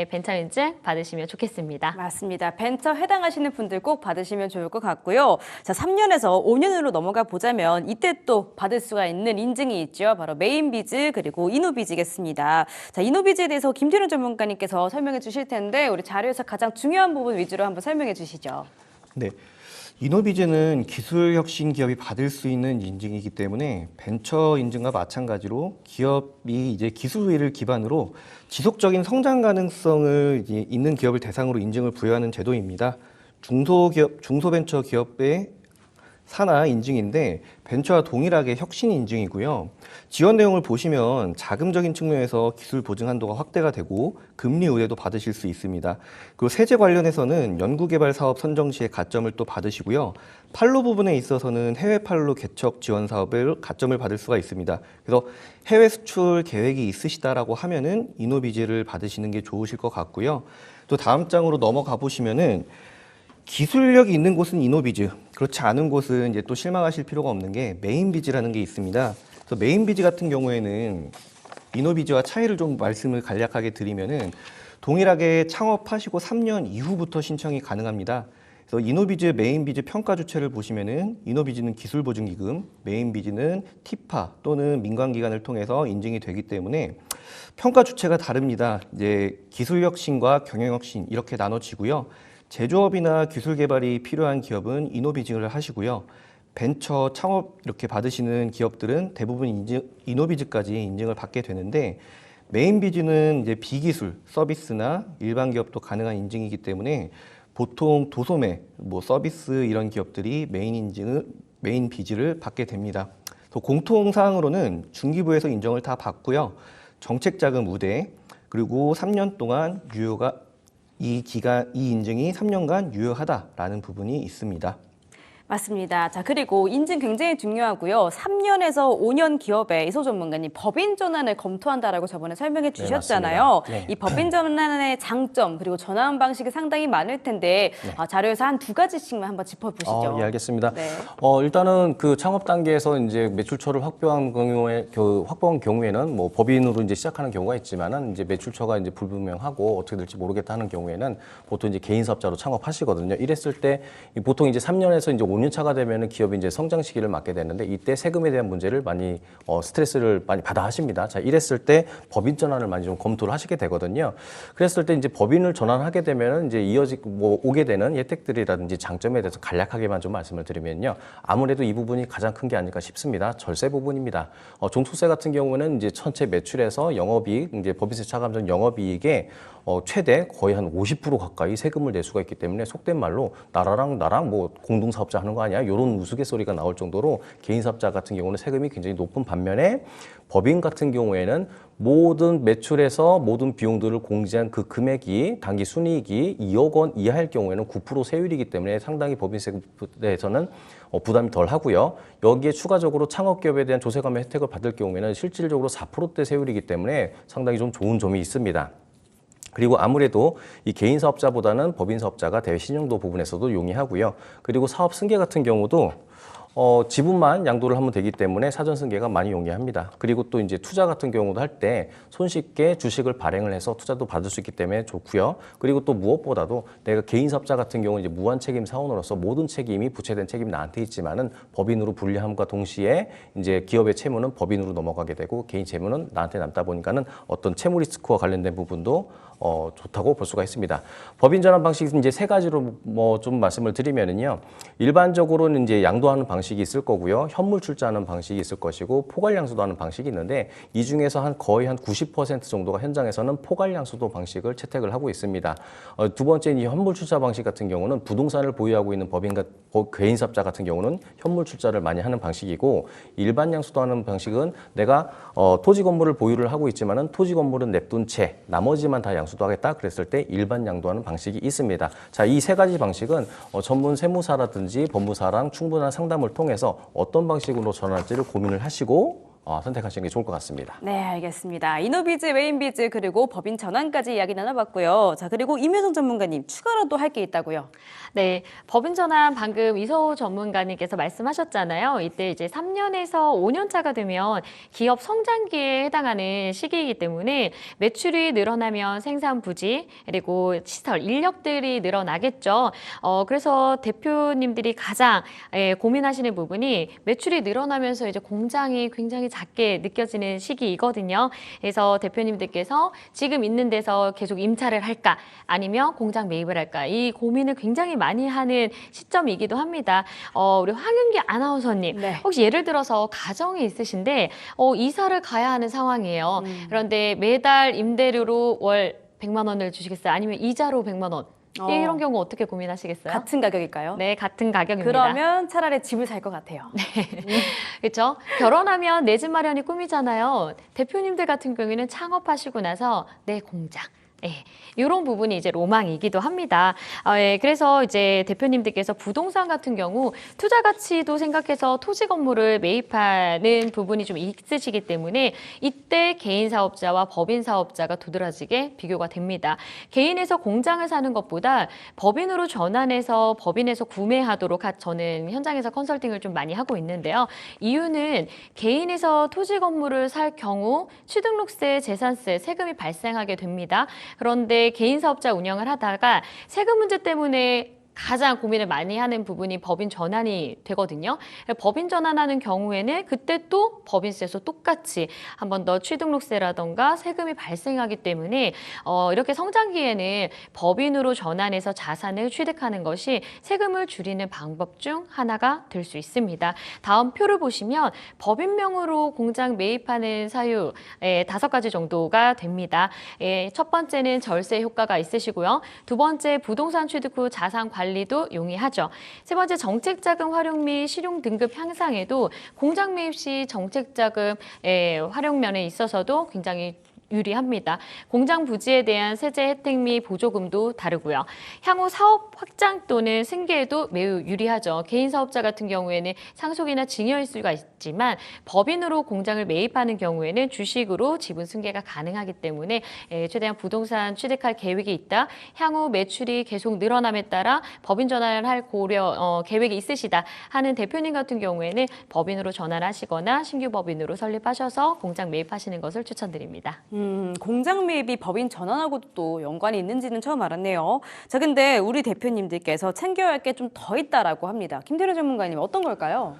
벤처 인증 받으시면 좋겠습니다. 맞습니다. 벤처 해당하시는 분들 꼭 받으시면 좋을 것 같고요. 자, 3년에서 5년으로 넘어가 보자면 이때 또 받을 수가 있는 인증이 있죠. 바로 메인비즈 그리고 이노비즈겠습니다. 자, 이노비즈에 대해서 김태룡 전문가님께서 설명해 주실 텐데 우리 자료에서 가장 중요한 부분 위주로 한번 설명해 주시죠. 네. 이노비즈는 기술 혁신 기업이 받을 수 있는 인증이기 때문에 벤처 인증과 마찬가지로 기업이 이제 기술 우위를 기반으로 지속적인 성장 가능성을 있는 기업을 대상으로 인증을 부여하는 제도입니다. 중소벤처 기업의 산하 인증인데 벤처와 동일하게 혁신 인증이고요. 지원 내용을 보시면 자금적인 측면에서 기술 보증 한도가 확대가 되고 금리 우대도 받으실 수 있습니다. 그리고 세제 관련해서는 연구개발 사업 선정 시에 가점을 또 받으시고요. 판로 부분에 있어서는 해외 판로 개척 지원 사업을 가점을 받을 수가 있습니다. 그래서 해외 수출 계획이 있으시다라고 하면은 이노비즈를 받으시는 게 좋으실 것 같고요. 또 다음 장으로 넘어가 보시면은 기술력이 있는 곳은 이노비즈, 그렇지 않은 곳은 이제 또 실망하실 필요가 없는 게 메인비즈라는 게 있습니다. 그래서 메인비즈 같은 경우에는 이노비즈와 차이를 좀 말씀을 간략하게 드리면은 동일하게 창업하시고 3년 이후부터 신청이 가능합니다. 그래서 이노비즈, 메인비즈 평가 주체를 보시면은 이노비즈는 기술보증기금, 메인비즈는 티파 또는 민간기관을 통해서 인증이 되기 때문에 평가 주체가 다릅니다. 이제 기술혁신과 경영혁신 이렇게 나눠지고요. 제조업이나 기술 개발이 필요한 기업은 이노비즈를 하시고요. 벤처 창업 이렇게 받으시는 기업들은 대부분 이노비즈까지 인증을 받게 되는데 메인비즈는 이제 비기술 서비스나 일반 기업도 가능한 인증이기 때문에 보통 도소매, 뭐 서비스 이런 기업들이 메인 비즈를 받게 됩니다. 또 공통 사항으로는 중기부에서 인정을 다 받고요. 정책 자금 우대 그리고 3년 동안 유효가 이 인증이 3년간 유효하다라는 부분이 있습니다. 맞습니다. 자, 그리고 인증 굉장히 중요하고요. 3년에서 5년 기업에 이소 전문가님 법인 전환을 검토한다라고 저번에 설명해 주셨잖아요. 맞습니다. 네. 이 법인 전환의 장점 그리고 전환 방식이 상당히 많을 텐데 자료에서 한 두 가지씩만 한번 짚어보시죠. 예, 알겠습니다. 네. 일단은 그 창업 단계에서 이제 매출처를 확보한 경우에는 뭐 법인으로 이제 시작하는 경우가 있지만은 이제 매출처가 이제 불분명하고 어떻게 될지 모르겠다 하는 경우에는 보통 이제 개인 사업자로 창업하시거든요. 이랬을 때 보통 이제 3년에서 이제 5년 차가 되면은 기업이 이제 성장 시기를 맞게 되는데 이때 세금에 대한 문제를 많이 스트레스를 많이 받아 하십니다. 자, 이랬을 때 법인 전환을 많이 좀 검토를 하시게 되거든요. 그랬을 때 이제 법인을 전환하게 되면은 이제 오게 되는 혜택들이라든지 장점에 대해서 간략하게만 좀 말씀을 드리면요. 아무래도 이 부분이 가장 큰 게 아닐까 싶습니다. 절세 부분입니다. 종소세 같은 경우는 이제 전체 매출에서 영업이익, 이제 법인세 차감 전 영업이익에 최대 거의 한 50% 가까이 세금을 낼 수가 있기 때문에 속된 말로 나랑 뭐 공동사업자 하는 거 아니야? 이런 우스갯소리가 나올 정도로 개인 사업자 같은 경우는 세금이 굉장히 높은 반면에 법인 같은 경우에는 모든 매출에서 모든 비용들을 공제한 그 금액이 단기 순이익이 2억 원 이하일 경우에는 9% 세율이기 때문에 상당히 법인세에서는 부담이 덜 하고요. 여기에 추가적으로 창업기업에 대한 조세감의 혜택을 받을 경우에는 실질적으로 4%대 세율이기 때문에 상당히 좀 좋은 점이 있습니다. 그리고 아무래도 이 개인 사업자보다는 법인 사업자가 대외 신용도 부분에서도 용이하고요. 그리고 사업 승계 같은 경우도 지분만 양도를 하면 되기 때문에 사전 승계가 많이 용이합니다. 그리고 또 이제 투자 같은 경우도 할 때 손쉽게 주식을 발행을 해서 투자도 받을 수 있기 때문에 좋고요. 그리고 또 무엇보다도 내가 개인 사업자 같은 경우는 이제 무한 책임 사원으로서 모든 책임이 부채된 책임이 나한테 있지만은 법인으로 분리함과 동시에 이제 기업의 채무는 법인으로 넘어가게 되고 개인 채무는 나한테 남다 보니까는 어떤 채무 리스크와 관련된 부분도 좋다고 볼 수가 있습니다. 법인 전환 방식이 이제 세 가지로 뭐 좀 말씀을 드리면은요. 일반적으로는 이제 양도하는 방식이 있을 거고요. 현물 출자하는 방식이 있을 것이고 포괄 양수도 하는 방식이 있는데 이 중에서 거의 한 90% 정도가 현장에서는 포괄 양수도 방식을 채택을 하고 있습니다. 두 번째 이 현물 출자 방식 같은 경우는 부동산을 보유하고 있는 개인 사업자 같은 경우는 현물 출자를 많이 하는 방식이고 일반 양수도 하는 방식은 내가 토지 건물을 보유를 하고 있지만은 토지 건물은 냅둔 채 나머지만 다 양수도 하겠다 그랬을 때 일반 양도하는 방식이 있습니다. 자, 이 세 가지 방식은 전문 세무사라든지 법무사랑 충분한 상담을 통해서 어떤 방식으로 전환할지를 고민을 하시고 선택하시는 게 좋을 것 같습니다. 네, 알겠습니다. 이노비즈, 메인비즈 그리고 법인 전환까지 이야기 나눠봤고요. 자, 그리고 임효정 전문가님 추가로 또 할 게 있다고요. 네, 법인 전환 방금 이소 전문가님께서 말씀하셨잖아요. 이때 이제 3년에서 5년 차가 되면 기업 성장기에 해당하는 시기이기 때문에 매출이 늘어나면 생산 부지 그리고 시설, 인력들이 늘어나겠죠. 그래서 대표님들이 가장 고민하시는 부분이 매출이 늘어나면서 이제 공장이 굉장히 작게 느껴지는 시기이거든요. 그래서 대표님들께서 지금 있는 데서 계속 임차를 할까 아니면 공장 매입을 할까 이 고민을 굉장히 많이 하는 시점이기도 합니다. 우리 황윤기 아나운서님 네. 혹시 예를 들어서 가정이 있으신데 이사를 가야 하는 상황이에요. 그런데 매달 임대료로 월 100만 원을 주시겠어요? 아니면 이자로 100만 원? 이런 경우 어떻게 고민하시겠어요? 같은 가격일까요? 네, 같은 가격입니다. 그러면 차라리 집을 살 것 같아요. 그렇죠? 결혼하면 내 집 마련이 꿈이잖아요. 대표님들 같은 경우에는 창업하시고 나서 내 공장. 이런 부분이 이제 로망이기도 합니다. 그래서 이제 대표님들께서 부동산 같은 경우 투자 가치도 생각해서 토지 건물을 매입하는 부분이 좀 있으시기 때문에 이때 개인 사업자와 법인 사업자가 두드러지게 비교가 됩니다. 개인에서 공장을 사는 것보다 법인으로 전환해서 법인에서 구매하도록 저는 현장에서 컨설팅을 좀 많이 하고 있는데요. 이유는 개인에서 토지 건물을 살 경우 취등록세, 재산세, 세금이 발생하게 됩니다. 그런데 개인 사업자 운영을 하다가 세금 문제 때문에 가장 고민을 많이 하는 부분이 법인 전환이 되거든요. 법인 전환하는 경우에는 그때 또 법인세에서 똑같이 한 번 더 취등록세라던가 세금이 발생하기 때문에 이렇게 성장기에는 법인으로 전환해서 자산을 취득하는 것이 세금을 줄이는 방법 중 하나가 될 수 있습니다. 다음 표를 보시면 법인명으로 공장 매입하는 사유 5가지 정도가 됩니다. 첫 번째는 절세 효과가 있으시고요. 두 번째 부동산 취득 후 자산 관리도 용이하죠. 세 번째 정책자금 활용 및 실용 등급 향상에도 공장 매입 시 정책자금 활용 면에 있어서도 굉장히 유리합니다. 공장 부지에 대한 세제 혜택 및 보조금도 다르고요. 향후 사업 확장 또는 승계에도 매우 유리하죠. 개인 사업자 같은 경우에는 상속이나 증여일 수가 있지만 법인으로 공장을 매입하는 경우에는 주식으로 지분 승계가 가능하기 때문에 최대한 부동산 취득할 계획이 있다. 향후 매출이 계속 늘어남에 따라 법인 전환을 할 계획이 있으시다 하는 대표님 같은 경우에는 법인으로 전환하시거나 신규 법인으로 설립하셔서 공장 매입하시는 것을 추천드립니다. 공장 매입이 법인 전환하고도 또 연관이 있는지는 처음 알았네요. 자, 근데 우리 대표님들께서 챙겨야 할 게 좀 더 있다라고 합니다. 김태료 전문가님, 어떤 걸까요?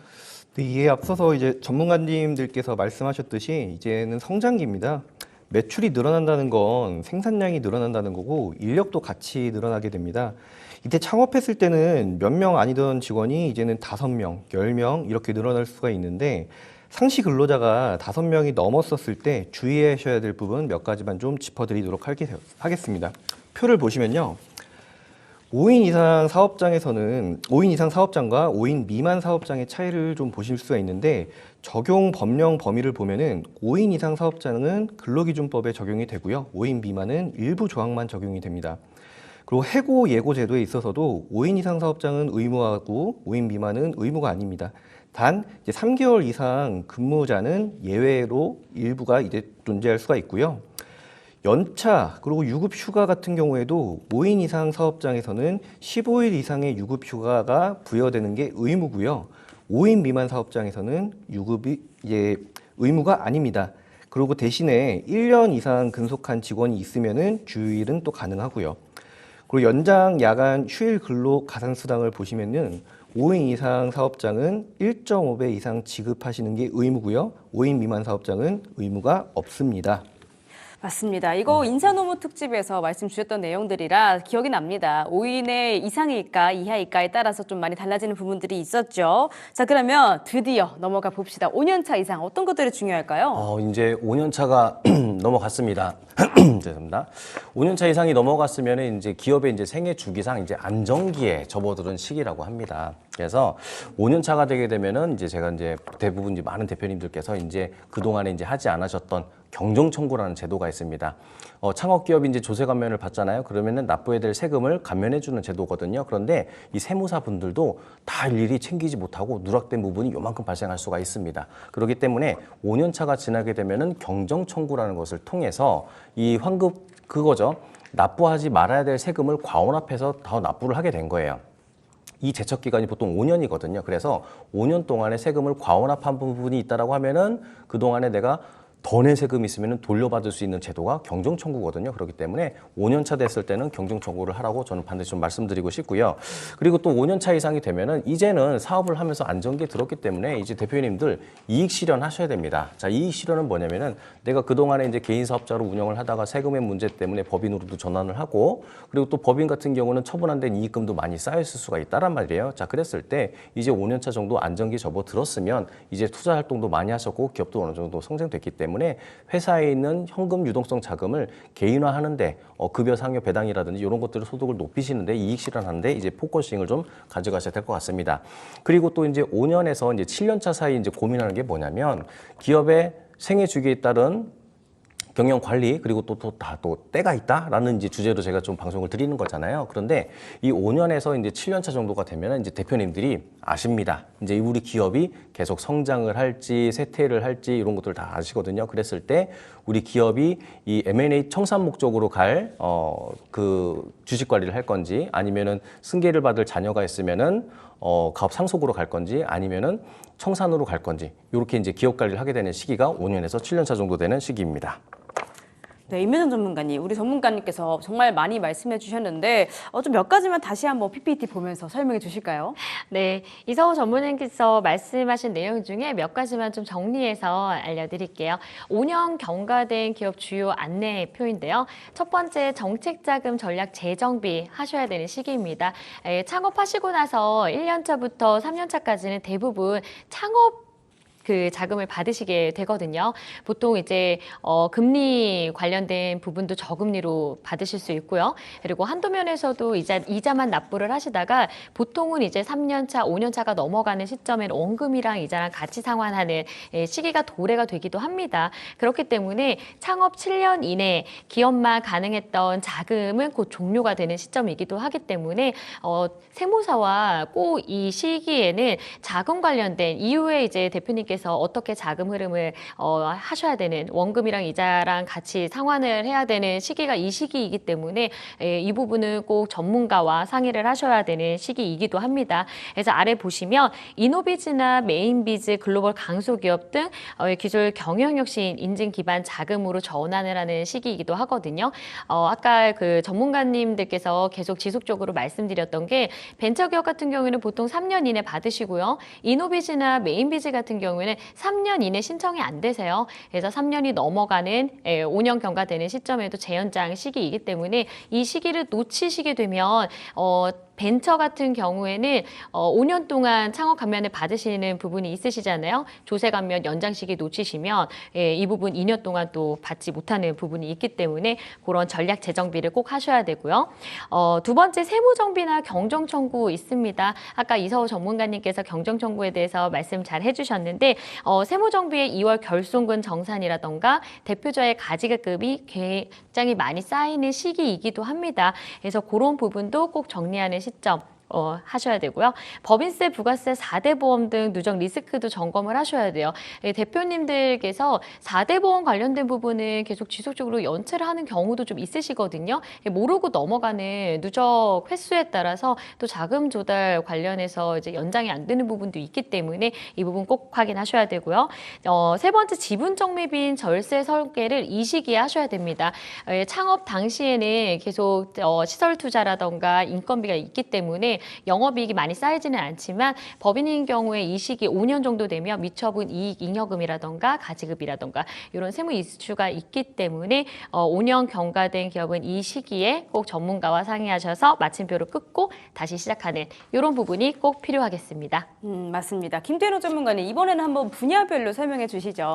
네, 이에 앞서서 이제 전문가님들께서 말씀하셨듯이 이제는 성장기입니다. 매출이 늘어난다는 건 생산량이 늘어난다는 거고 인력도 같이 늘어나게 됩니다. 이때 창업했을 때는 몇 명 아니던 직원이 이제는 5명, 10명 이렇게 늘어날 수가 있는데 상시 근로자가 5명이 넘었었을 때 주의하셔야 될 부분 몇 가지만 좀 짚어드리도록 하겠습니다. 표를 보시면요. 5인 이상 사업장에서는 5인 이상 사업장과 5인 미만 사업장의 차이를 좀 보실 수가 있는데 적용 법령 범위를 보면은 5인 이상 사업장은 근로기준법에 적용이 되고요. 5인 미만은 일부 조항만 적용이 됩니다. 그리고 해고 예고 제도에 있어서도 5인 이상 사업장은 의무하고 5인 미만은 의무가 아닙니다. 단 이제 3개월 이상 근무자는 예외로 일부가 이제 존재할 수가 있고요. 연차 그리고 유급 휴가 같은 경우에도 5인 이상 사업장에서는 15일 이상의 유급 휴가가 부여되는 게 의무고요. 5인 미만 사업장에서는 유급이 이제 의무가 아닙니다. 그리고 대신에 1년 이상 근속한 직원이 있으면은 주휴일은 또 가능하고요. 그리고 연장 야간 휴일 근로 가산 수당을 보시면은 5인 이상 사업장은 1.5배 이상 지급하시는 게 의무고요. 5인 미만 사업장은 의무가 없습니다. 맞습니다. 이거 인사노무 특집에서 말씀 주셨던 내용들이라 기억이 납니다. 5인의 이상일까 이하일까에 따라서 좀 많이 달라지는 부분들이 있었죠. 자, 그러면 드디어 넘어가 봅시다. 5년차 이상 어떤 것들이 중요할까요? 이제 5년 차가 넘어갔습니다. 죄송합니다. 5년 차 이상이 넘어갔으면 이제 기업의 이제 생애 주기상 이제 안정기에 접어드는 시기라고 합니다. 그래서 5년 차가 되게 되면은 이제 제가 이제 대부분 이제 많은 대표님들께서 이제 그동안에 이제 하지 않으셨던 경정 청구라는 제도가 있습니다. 창업 기업이 이제 조세 감면을 받잖아요. 그러면은 납부해야 될 세금을 감면해 주는 제도거든요. 그런데 이 세무사 분들도 다 일일이 챙기지 못하고 누락된 부분이 요만큼 발생할 수가 있습니다. 그렇기 때문에 5년 차가 지나게 되면은 경정 청구라는 것을 통해서 이 환급 그거죠. 납부하지 말아야 될 세금을 과원합해서 더 납부를 하게 된 거예요. 이 제척 기간이 보통 5년이거든요. 그래서 5년 동안의 세금을 과원합한 부분이 있다라고 하면은 그 동안에 내가 더 낸 세금이 있으면 돌려받을 수 있는 제도가 경정 청구거든요. 그렇기 때문에 5년 차 됐을 때는 경정 청구를 하라고 저는 반드시 좀 말씀드리고 싶고요. 그리고 또 5년 차 이상이 되면은 이제는 사업을 하면서 안정기에 들었기 때문에 이제 대표님들 이익 실현하셔야 됩니다. 자, 이익 실현은 뭐냐면은 내가 그동안에 이제 개인 사업자로 운영을 하다가 세금의 문제 때문에 법인으로도 전환을 하고 그리고 또 법인 같은 경우는 처분 안 된 이익금도 많이 쌓였을 수가 있다란 말이에요. 자, 그랬을 때 이제 5년 차 정도 안정기에 접어들었으면 이제 투자 활동도 많이 하셨고 기업도 어느 정도 성장됐기 때문에 회사에 있는 현금 유동성 자금을 개인화하는데 급여 상여 배당이라든지 이런 것들을 소득을 높이시는데 이익 실현하는데 이제 포커싱을 좀 가져가셔야 될 것 같습니다. 그리고 또 이제 5년에서 이제 7년 차 사이 이제 고민하는 게 뭐냐면 기업의 생애 주기에 따른 경영 관리 그리고 또 때가 있다라는 이제 주제로 제가 좀 방송을 드리는 거잖아요. 그런데 이 5년에서 이제 7년 차 정도가 되면 이제 대표님들이 아십니다. 이제 우리 기업이 계속 성장을 할지 쇠퇴를 할지 이런 것들 다 아시거든요. 그랬을 때 우리 기업이 이 M&A 청산 목적으로 갈 그 주식 관리를 할 건지 아니면은 승계를 받을 자녀가 있으면은 가업 상속으로 갈 건지 아니면은 청산으로 갈 건지 이렇게 이제 기업 관리를 하게 되는 시기가 5년에서 7년 차 정도 되는 시기입니다. 네, 임효정 전문가님, 우리 전문가님께서 정말 많이 말씀해 주셨는데 좀 몇 가지만 다시 한번 PPT 보면서 설명해 주실까요? 네, 이서호 전문가님께서 말씀하신 내용 중에 몇 가지만 좀 정리해서 알려드릴게요. 5년 경과된 기업 주요 안내표인데요. 첫 번째, 정책자금 전략 재정비 하셔야 되는 시기입니다. 창업하시고 나서 1년 차부터 3년 차까지는 대부분 창업 그 자금을 받으시게 되거든요. 보통 이제 금리 관련된 부분도 저금리로 받으실 수 있고요. 그리고 한도 면에서도 이자만 납부를 하시다가 보통은 이제 3년 차, 5년 차가 넘어가는 시점에 원금이랑 이자랑 같이 상환하는 시기가 도래가 되기도 합니다. 그렇기 때문에 창업 7년 이내 기업만 가능했던 자금은 곧 종료가 되는 시점이기도 하기 때문에 세무사와 꼭 이 시기에는 자금 관련된 이후에 이제 대표님께서 어떻게 자금 흐름을 하셔야 되는 원금이랑 이자랑 같이 상환을 해야 되는 시기가 이 시기이기 때문에 이 부분은 꼭 전문가와 상의를 하셔야 되는 시기이기도 합니다. 그래서 아래 보시면 이노비즈나 메인비즈, 글로벌 강소기업 등 기술 경영혁신 인증 기반 자금으로 전환을 하는 시기이기도 하거든요. 아까 그 전문가님들께서 계속 지속적으로 말씀드렸던 게 벤처기업 같은 경우에는 보통 3년 이내 받으시고요. 이노비즈나 메인비즈 같은 경우에는 3년 이내 신청이 안 되세요. 그래서 3년이 넘어가는 5년 경과되는 시점에도 재연장 시기이기 때문에 이 시기를 놓치시게 되면 벤처 같은 경우에는 5년 동안 창업 감면을 받으시는 부분이 있으시잖아요. 조세 감면 연장 시기 놓치시면 이 부분 2년 동안 또 받지 못하는 부분이 있기 때문에 그런 전략 재정비를 꼭 하셔야 되고요. 두 번째, 세무정비나 경정청구 있습니다. 아까 이서호 전문가님께서 경정청구에 대해서 말씀 잘 해주셨는데 세무정비의 2월 결손금 정산이라던가 대표자의 가지급이 굉장히 많이 쌓이는 시기이기도 합니다. 그래서 그런 부분도 꼭 정리하는 시점 하셔야 되고요. 법인세, 부가세, 4대 보험 등 누적 리스크도 점검을 하셔야 돼요. 대표님들께서 4대 보험 관련된 부분은 계속 지속적으로 연체를 하는 경우도 좀 있으시거든요. 모르고 넘어가는 누적 횟수에 따라서 또 자금 조달 관련해서 이제 연장이 안 되는 부분도 있기 때문에 이 부분 꼭 확인하셔야 되고요. 세 번째, 지분 적립인 절세 설계를 이 시기에 하셔야 됩니다. 창업 당시에는 계속 시설 투자라던가 인건비가 있기 때문에 영업이익이 많이 쌓이지는 않지만 법인인 경우에 이 시기 5년 정도 되면 미처분 이익 잉여금이라던가 가지급이라던가 이런 세무 이슈가 있기 때문에 5년 경과된 기업은 이 시기에 꼭 전문가와 상의하셔서 마침표를 끊고 다시 시작하는 이런 부분이 꼭 필요하겠습니다. 맞습니다. 김태로 전문가님, 이번에는 한번 분야별로 설명해 주시죠.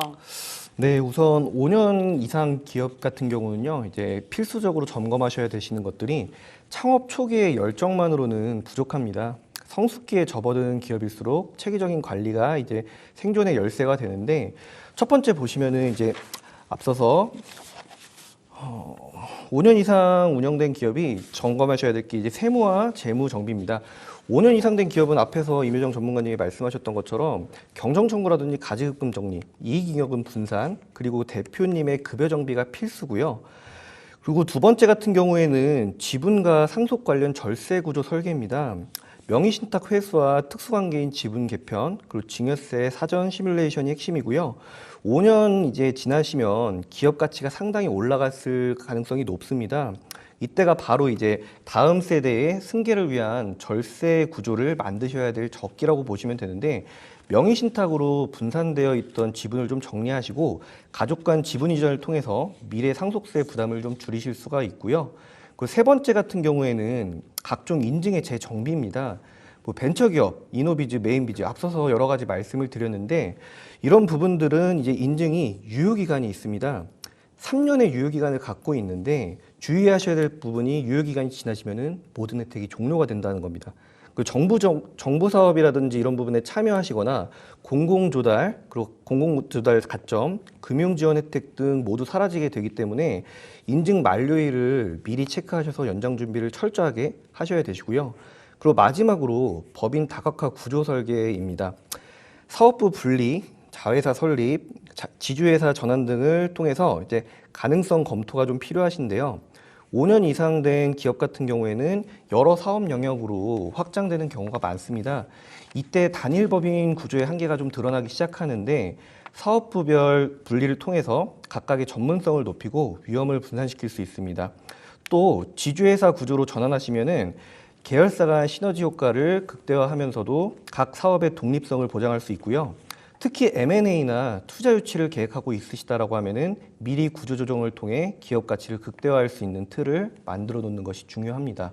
네, 우선 5년 이상 기업 같은 경우는요, 이제 필수적으로 점검하셔야 되시는 것들이 창업 초기의 열정만으로는 부족합니다. 성숙기에 접어든 기업일수록 체계적인 관리가 이제 생존의 열쇠가 되는데, 첫 번째 보시면은 이제 앞서서 5년 이상 운영된 기업이 점검하셔야 될 게 이제 세무와 재무 정비입니다. 5년 이상 된 기업은 앞에서 임효정 전문가님이 말씀하셨던 것처럼 경정청구라든지 가지급금 정리, 이익잉여금 분산, 그리고 대표님의 급여 정비가 필수고요. 그리고 두 번째 같은 경우에는 지분과 상속 관련 절세 구조 설계입니다. 명의신탁 회수와 특수관계인 지분 개편, 그리고 증여세 사전 시뮬레이션이 핵심이고요. 5년 이제 지나시면 기업 가치가 상당히 올라갔을 가능성이 높습니다. 이때가 바로 이제 다음 세대의 승계를 위한 절세 구조를 만드셔야 될 적기라고 보시면 되는데, 명의신탁으로 분산되어 있던 지분을 좀 정리하시고 가족 간 지분 이전을 통해서 미래 상속세 부담을 좀 줄이실 수가 있고요. 그 세 번째 같은 경우에는 각종 인증의 재정비입니다. 벤처기업, 이노비즈, 메인비즈 앞서서 여러 가지 말씀을 드렸는데, 이런 부분들은 이제 인증이 유효기간이 있습니다. 3년의 유효기간을 갖고 있는데 주의하셔야 될 부분이 유효기간이 지나시면은 모든 혜택이 종료가 된다는 겁니다. 그 정부 사업이라든지 이런 부분에 참여하시거나 공공조달, 그리고 공공조달 가점, 금융지원 혜택 등 모두 사라지게 되기 때문에 인증 만료일을 미리 체크하셔서 연장 준비를 철저하게 하셔야 되시고요. 그리고 마지막으로 법인 다각화 구조 설계입니다. 사업부 분리, 자회사 설립, 지주회사 전환 등을 통해서 이제 가능성 검토가 좀 필요하신데요. 5년 이상 된 기업 같은 경우에는 여러 사업 영역으로 확장되는 경우가 많습니다. 이때 단일 법인 구조의 한계가 좀 드러나기 시작하는데, 사업부별 분리를 통해서 각각의 전문성을 높이고 위험을 분산시킬 수 있습니다. 또 지주회사 구조로 전환하시면은 계열사 간 시너지 효과를 극대화하면서도 각 사업의 독립성을 보장할 수 있고요. 특히 M&A나 투자 유치를 계획하고 있으시다라고 하면은 미리 구조 조정을 통해 기업 가치를 극대화할 수 있는 틀을 만들어 놓는 것이 중요합니다.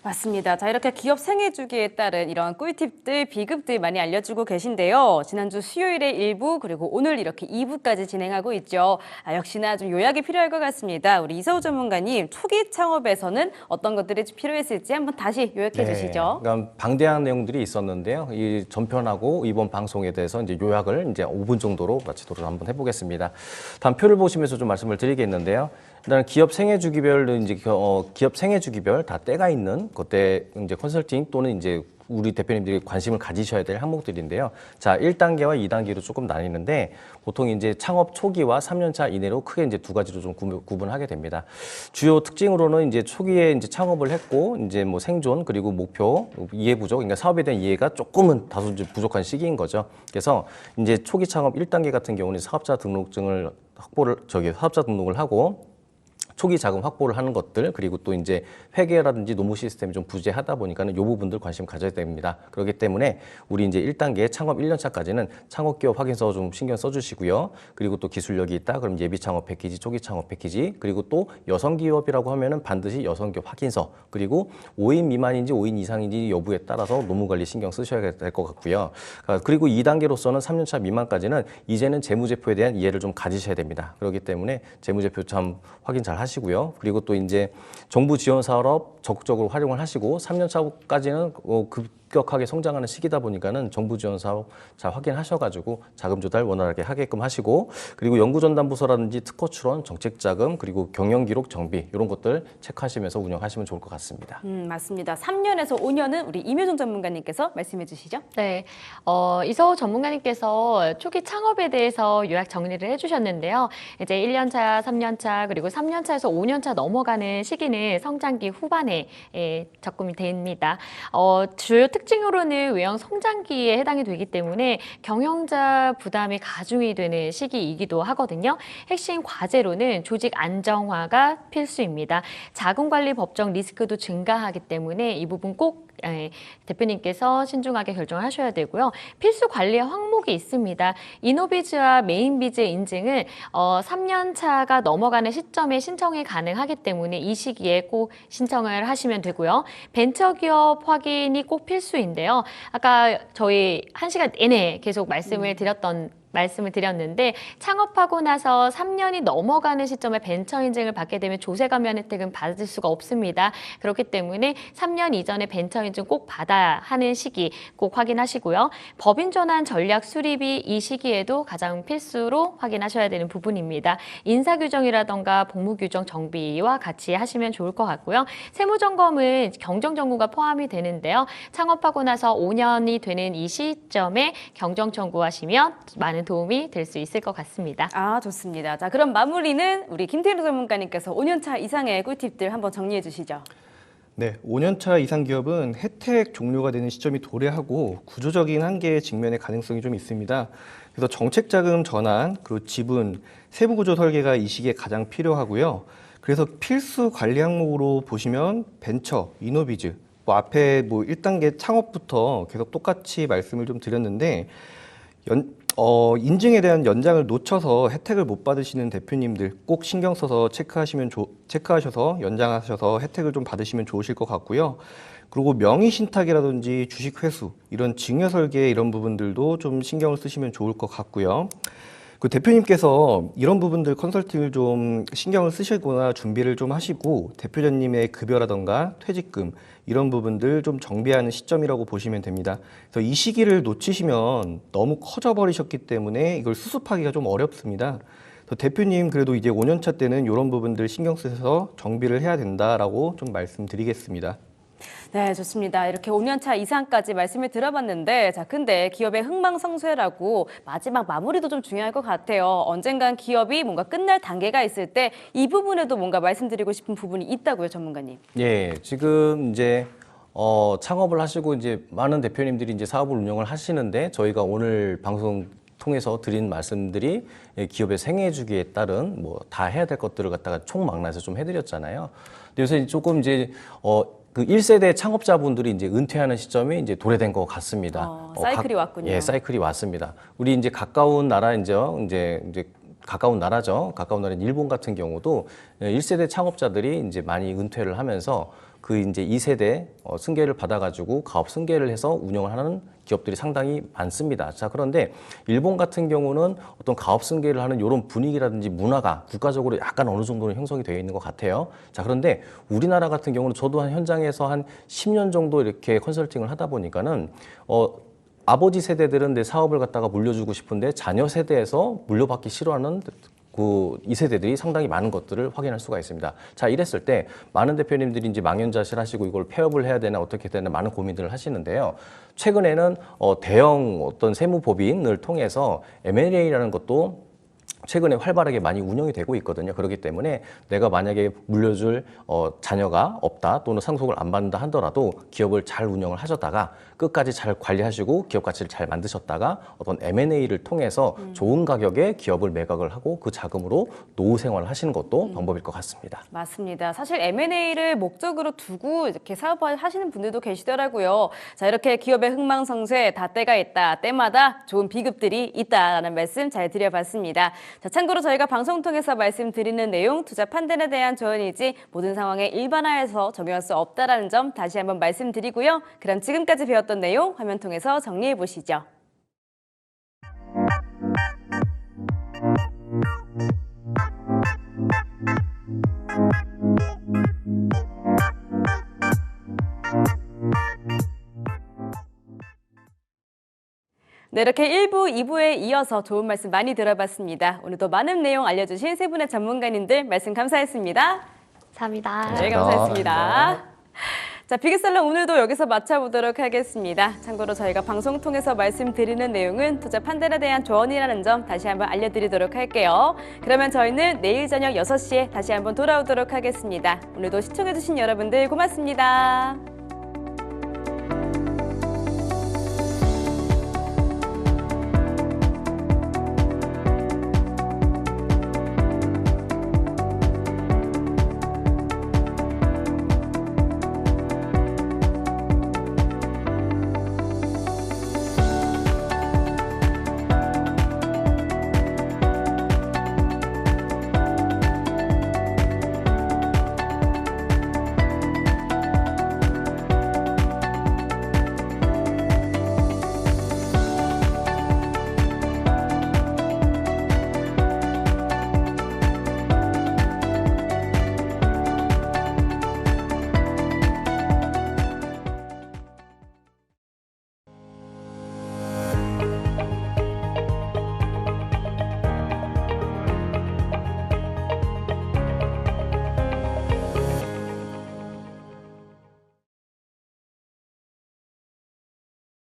맞습니다. 자, 이렇게 기업 생애 주기에 따른 이런 꿀팁들, 비급들 많이 알려주고 계신데요. 지난주 수요일에 1부 그리고 오늘 이렇게 2부까지 진행하고 있죠. 역시나 좀 요약이 필요할 것 같습니다. 우리 이서우 전문가님, 초기 창업에서는 어떤 것들이 필요했을지 한번 다시 요약해 주시죠. 그러니까 방대한 내용들이 있었는데요. 이 전편하고 이번 방송에 대해서 이제 요약을 이제 5분 정도로 마치도록 한번 해보겠습니다. 다음 표를 보시면서 좀 말씀을 드리겠는데요. 일단 기업 생애 주기별로 이제 기업 생애 주기별 다 때가 있는 그때 이제 컨설팅 또는 이제 우리 대표님들이 관심을 가지셔야 될 항목들인데요. 자, 1단계와 2단계로 조금 나뉘는데 보통 이제 창업 초기와 3년 차 이내로 크게 이제 두 가지로 좀 구분하게 됩니다. 주요 특징으로는 이제 초기에 이제 창업을 했고 이제 뭐 생존 그리고 목표, 이해 부족, 그러니까 사업에 대한 이해가 조금은 다소 이제 부족한 시기인 거죠. 그래서 이제 초기 창업 1단계 같은 경우는 사업자 등록증을 사업자 등록을 하고 초기 자금 확보를 하는 것들 그리고 또 이제 회계라든지 노무 시스템이 좀 부재하다 보니까는 이 부분들 관심 가져야 됩니다. 그렇기 때문에 우리 이제 1단계 창업 1년 차까지는 창업 기업 확인서 좀 신경 써주시고요. 그리고 또 기술력이 있다 그럼 예비 창업 패키지, 초기 창업 패키지 그리고 또 여성 기업이라고 하면은 반드시 여성 기업 확인서 그리고 5인 미만인지 5인 이상인지 여부에 따라서 노무 관리 신경 쓰셔야 될 것 같고요. 그리고 2단계로서는 3년 차 미만까지는 이제는 재무제표에 대한 이해를 좀 가지셔야 됩니다. 그렇기 때문에 재무제표 참 확인 잘 하시고요. 그리고 또 이제 정부 지원 사업 적극적으로 활용을 하시고 3년 차까지는 급격하게 성장하는 시기다 보니까는 정부 지원 사업 잘 확인하셔가지고 자금 조달 원활하게 하게끔 하시고 그리고 연구전담부서라든지 특허 출원, 정책 자금 그리고 경영 기록 정비 이런 것들 체크하시면서 운영하시면 좋을 것 같습니다. 맞습니다. 3년에서 5년은 우리 임효정 전문가님께서 말씀해 주시죠. 네, 이서우 전문가님께서 초기 창업에 대해서 요약 정리를 해주셨는데요. 이제 1년차, 3년차, 그리고 3년차에서 5년차 넘어가는 시기는 성장기 후반에 접근이 됩니다. 주요 특징으로는 외형 성장기에 해당이 되기 때문에 경영자 부담이 가중이 되는 시기이기도 하거든요. 핵심 과제로는 조직 안정화가 필수입니다. 자금관리 법정 리스크도 증가하기 때문에 이 부분 꼭 대표님께서 신중하게 결정하셔야 되고요. 필수 관리 항목이 있습니다. 이노비즈와 메인비즈 인증은 3년 차가 넘어가는 시점에 신청이 가능하기 때문에 이 시기에 꼭 신청을 하시면 되고요. 벤처기업 확인이 꼭 필수인데요. 아까 저희 1시간 내내 계속 말씀을 드렸는데 창업하고 나서 3년이 넘어가는 시점에 벤처 인증을 받게 되면 조세 감면 혜택은 받을 수가 없습니다. 그렇기 때문에 3년 이전에 벤처 인증 꼭 받아야 하는 시기 꼭 확인하시고요. 법인 전환 전략 수립이 이 시기에도 가장 필수로 확인하셔야 되는 부분입니다. 인사 규정이라던가 복무 규정 정비와 같이 하시면 좋을 것 같고요. 세무 점검은 경정 청구가 포함이 되는데요. 창업하고 나서 5년이 되는 이 시점에 경정 청구하시면 많은 도움이 될 수 있을 것 같습니다. 좋습니다. 자, 그럼 마무리는 우리 김태일 전문가님께서 5년차 이상의 꿀팁들 한번 정리해 주시죠. 네, 5년차 이상 기업은 혜택 종료가 되는 시점이 도래하고 구조적인 한계에 직면의 가능성이 좀 있습니다. 그래서 정책자금 전환, 그리고 지분, 세부구조 설계가 이 시기에 가장 필요하고요. 그래서 필수 관리 항목으로 보시면 벤처, 이노비즈, 앞에 1단계 창업부터 계속 똑같이 말씀을 좀 드렸는데 인증에 대한 연장을 놓쳐서 혜택을 못 받으시는 대표님들 꼭 신경 써서 체크하셔서 연장하셔서 혜택을 좀 받으시면 좋으실 것 같고요. 그리고 명의 신탁이라든지 주식 회수, 이런 증여 설계 이런 부분들도 좀 신경을 쓰시면 좋을 것 같고요. 그 대표님께서 이런 부분들 컨설팅을 좀 신경을 쓰시거나 준비를 좀 하시고 대표자님의 급여라던가 퇴직금 이런 부분들 좀 정비하는 시점이라고 보시면 됩니다. 그래서 이 시기를 놓치시면 너무 커져 버리셨기 때문에 이걸 수습하기가 좀 어렵습니다. 그래서 대표님 그래도 이제 5년차 때는 이런 부분들 신경 쓰셔서 정비를 해야 된다라고 좀 말씀드리겠습니다. 네, 좋습니다. 이렇게 5년차 이상까지 말씀을 들어봤는데, 자, 근데 기업의 흥망성쇠라고 마지막 마무리도 좀 중요할 것 같아요. 언젠간 기업이 뭔가 끝날 단계가 있을 때 이 부분에도 뭔가 말씀드리고 싶은 부분이 있다고요, 전문가님. 예, 지금 이제 창업을 하시고 이제 많은 대표님들이 이제 사업을 운영을 하시는데 저희가 오늘 방송 통해서 드린 말씀들이 기업의 생애 주기에 따른 뭐 다 해야 될 것들을 갖다가 총망라해서 좀 해드렸잖아요. 근데 요새 조금 이제 그 1세대 창업자분들이 이제 은퇴하는 시점이 이제 도래된 것 같습니다. 사이클이 왔군요. 예, 사이클이 왔습니다. 우리 이제 가까운 나라 이제 가까운 나라죠. 가까운 나라인 일본 같은 경우도 1세대 창업자들이 이제 많이 은퇴를 하면서 그 이제 2세대 승계를 받아가지고 가업 승계를 해서 운영을 하는 기업들이 상당히 많습니다. 자, 그런데 일본 같은 경우는 어떤 가업 승계를 하는 이런 분위기라든지 문화가 국가적으로 약간 어느 정도는 형성이 되어 있는 것 같아요. 자, 그런데 우리나라 같은 경우는 저도 한 현장에서 한 10년 정도 이렇게 컨설팅을 하다 보니까는 아버지 세대들은 내 사업을 갖다가 물려주고 싶은데 자녀 세대에서 물려받기 싫어하는 그 2세대들이 상당히 많은 것들을 확인할 수가 있습니다. 자, 이랬을 때 많은 대표님들이 이제 망연자실하시고 이걸 폐업을 해야 되나 어떻게 되나 많은 고민들을 하시는데요. 최근에는 대형 어떤 세무법인을 통해서 M&A라는 것도 최근에 활발하게 많이 운영이 되고 있거든요. 그렇기 때문에 내가 만약에 물려줄 자녀가 없다 또는 상속을 안 받는다 하더라도 기업을 잘 운영을 하셨다가 끝까지 잘 관리하시고 기업 가치를 잘 만드셨다가 어떤 M&A를 통해서 좋은 가격에 기업을 매각을 하고 그 자금으로 노후 생활을 하시는 것도 방법일 것 같습니다. 맞습니다. 사실 M&A를 목적으로 두고 이렇게 사업을 하시는 분들도 계시더라고요. 자, 이렇게 기업의 흥망성쇠 다 때가 있다. 때마다 좋은 비급들이 있다라는 말씀 잘 드려봤습니다. 자, 참고로 저희가 방송 통해서 말씀드리는 내용 투자 판단에 대한 조언이지 모든 상황에 일반화해서 적용할 수 없다라는 점 다시 한번 말씀드리고요. 그럼 지금까지 배웠던 내용 화면 통해서 정리해 보시죠. 네, 이렇게 1부, 2부에 이어서 좋은 말씀 많이 들어봤습니다. 오늘도 많은 내용 알려주신 세 분의 전문가님들 말씀 감사했습니다. 감사합니다. 네, 감사했습니다. 자, 비교살롱 오늘도 여기서 마쳐보도록 하겠습니다. 참고로 저희가 방송 통해서 말씀드리는 내용은 투자 판단에 대한 조언이라는 점 다시 한번 알려드리도록 할게요. 그러면 저희는 내일 저녁 6시에 다시 한번 돌아오도록 하겠습니다. 오늘도 시청해주신 여러분들 고맙습니다.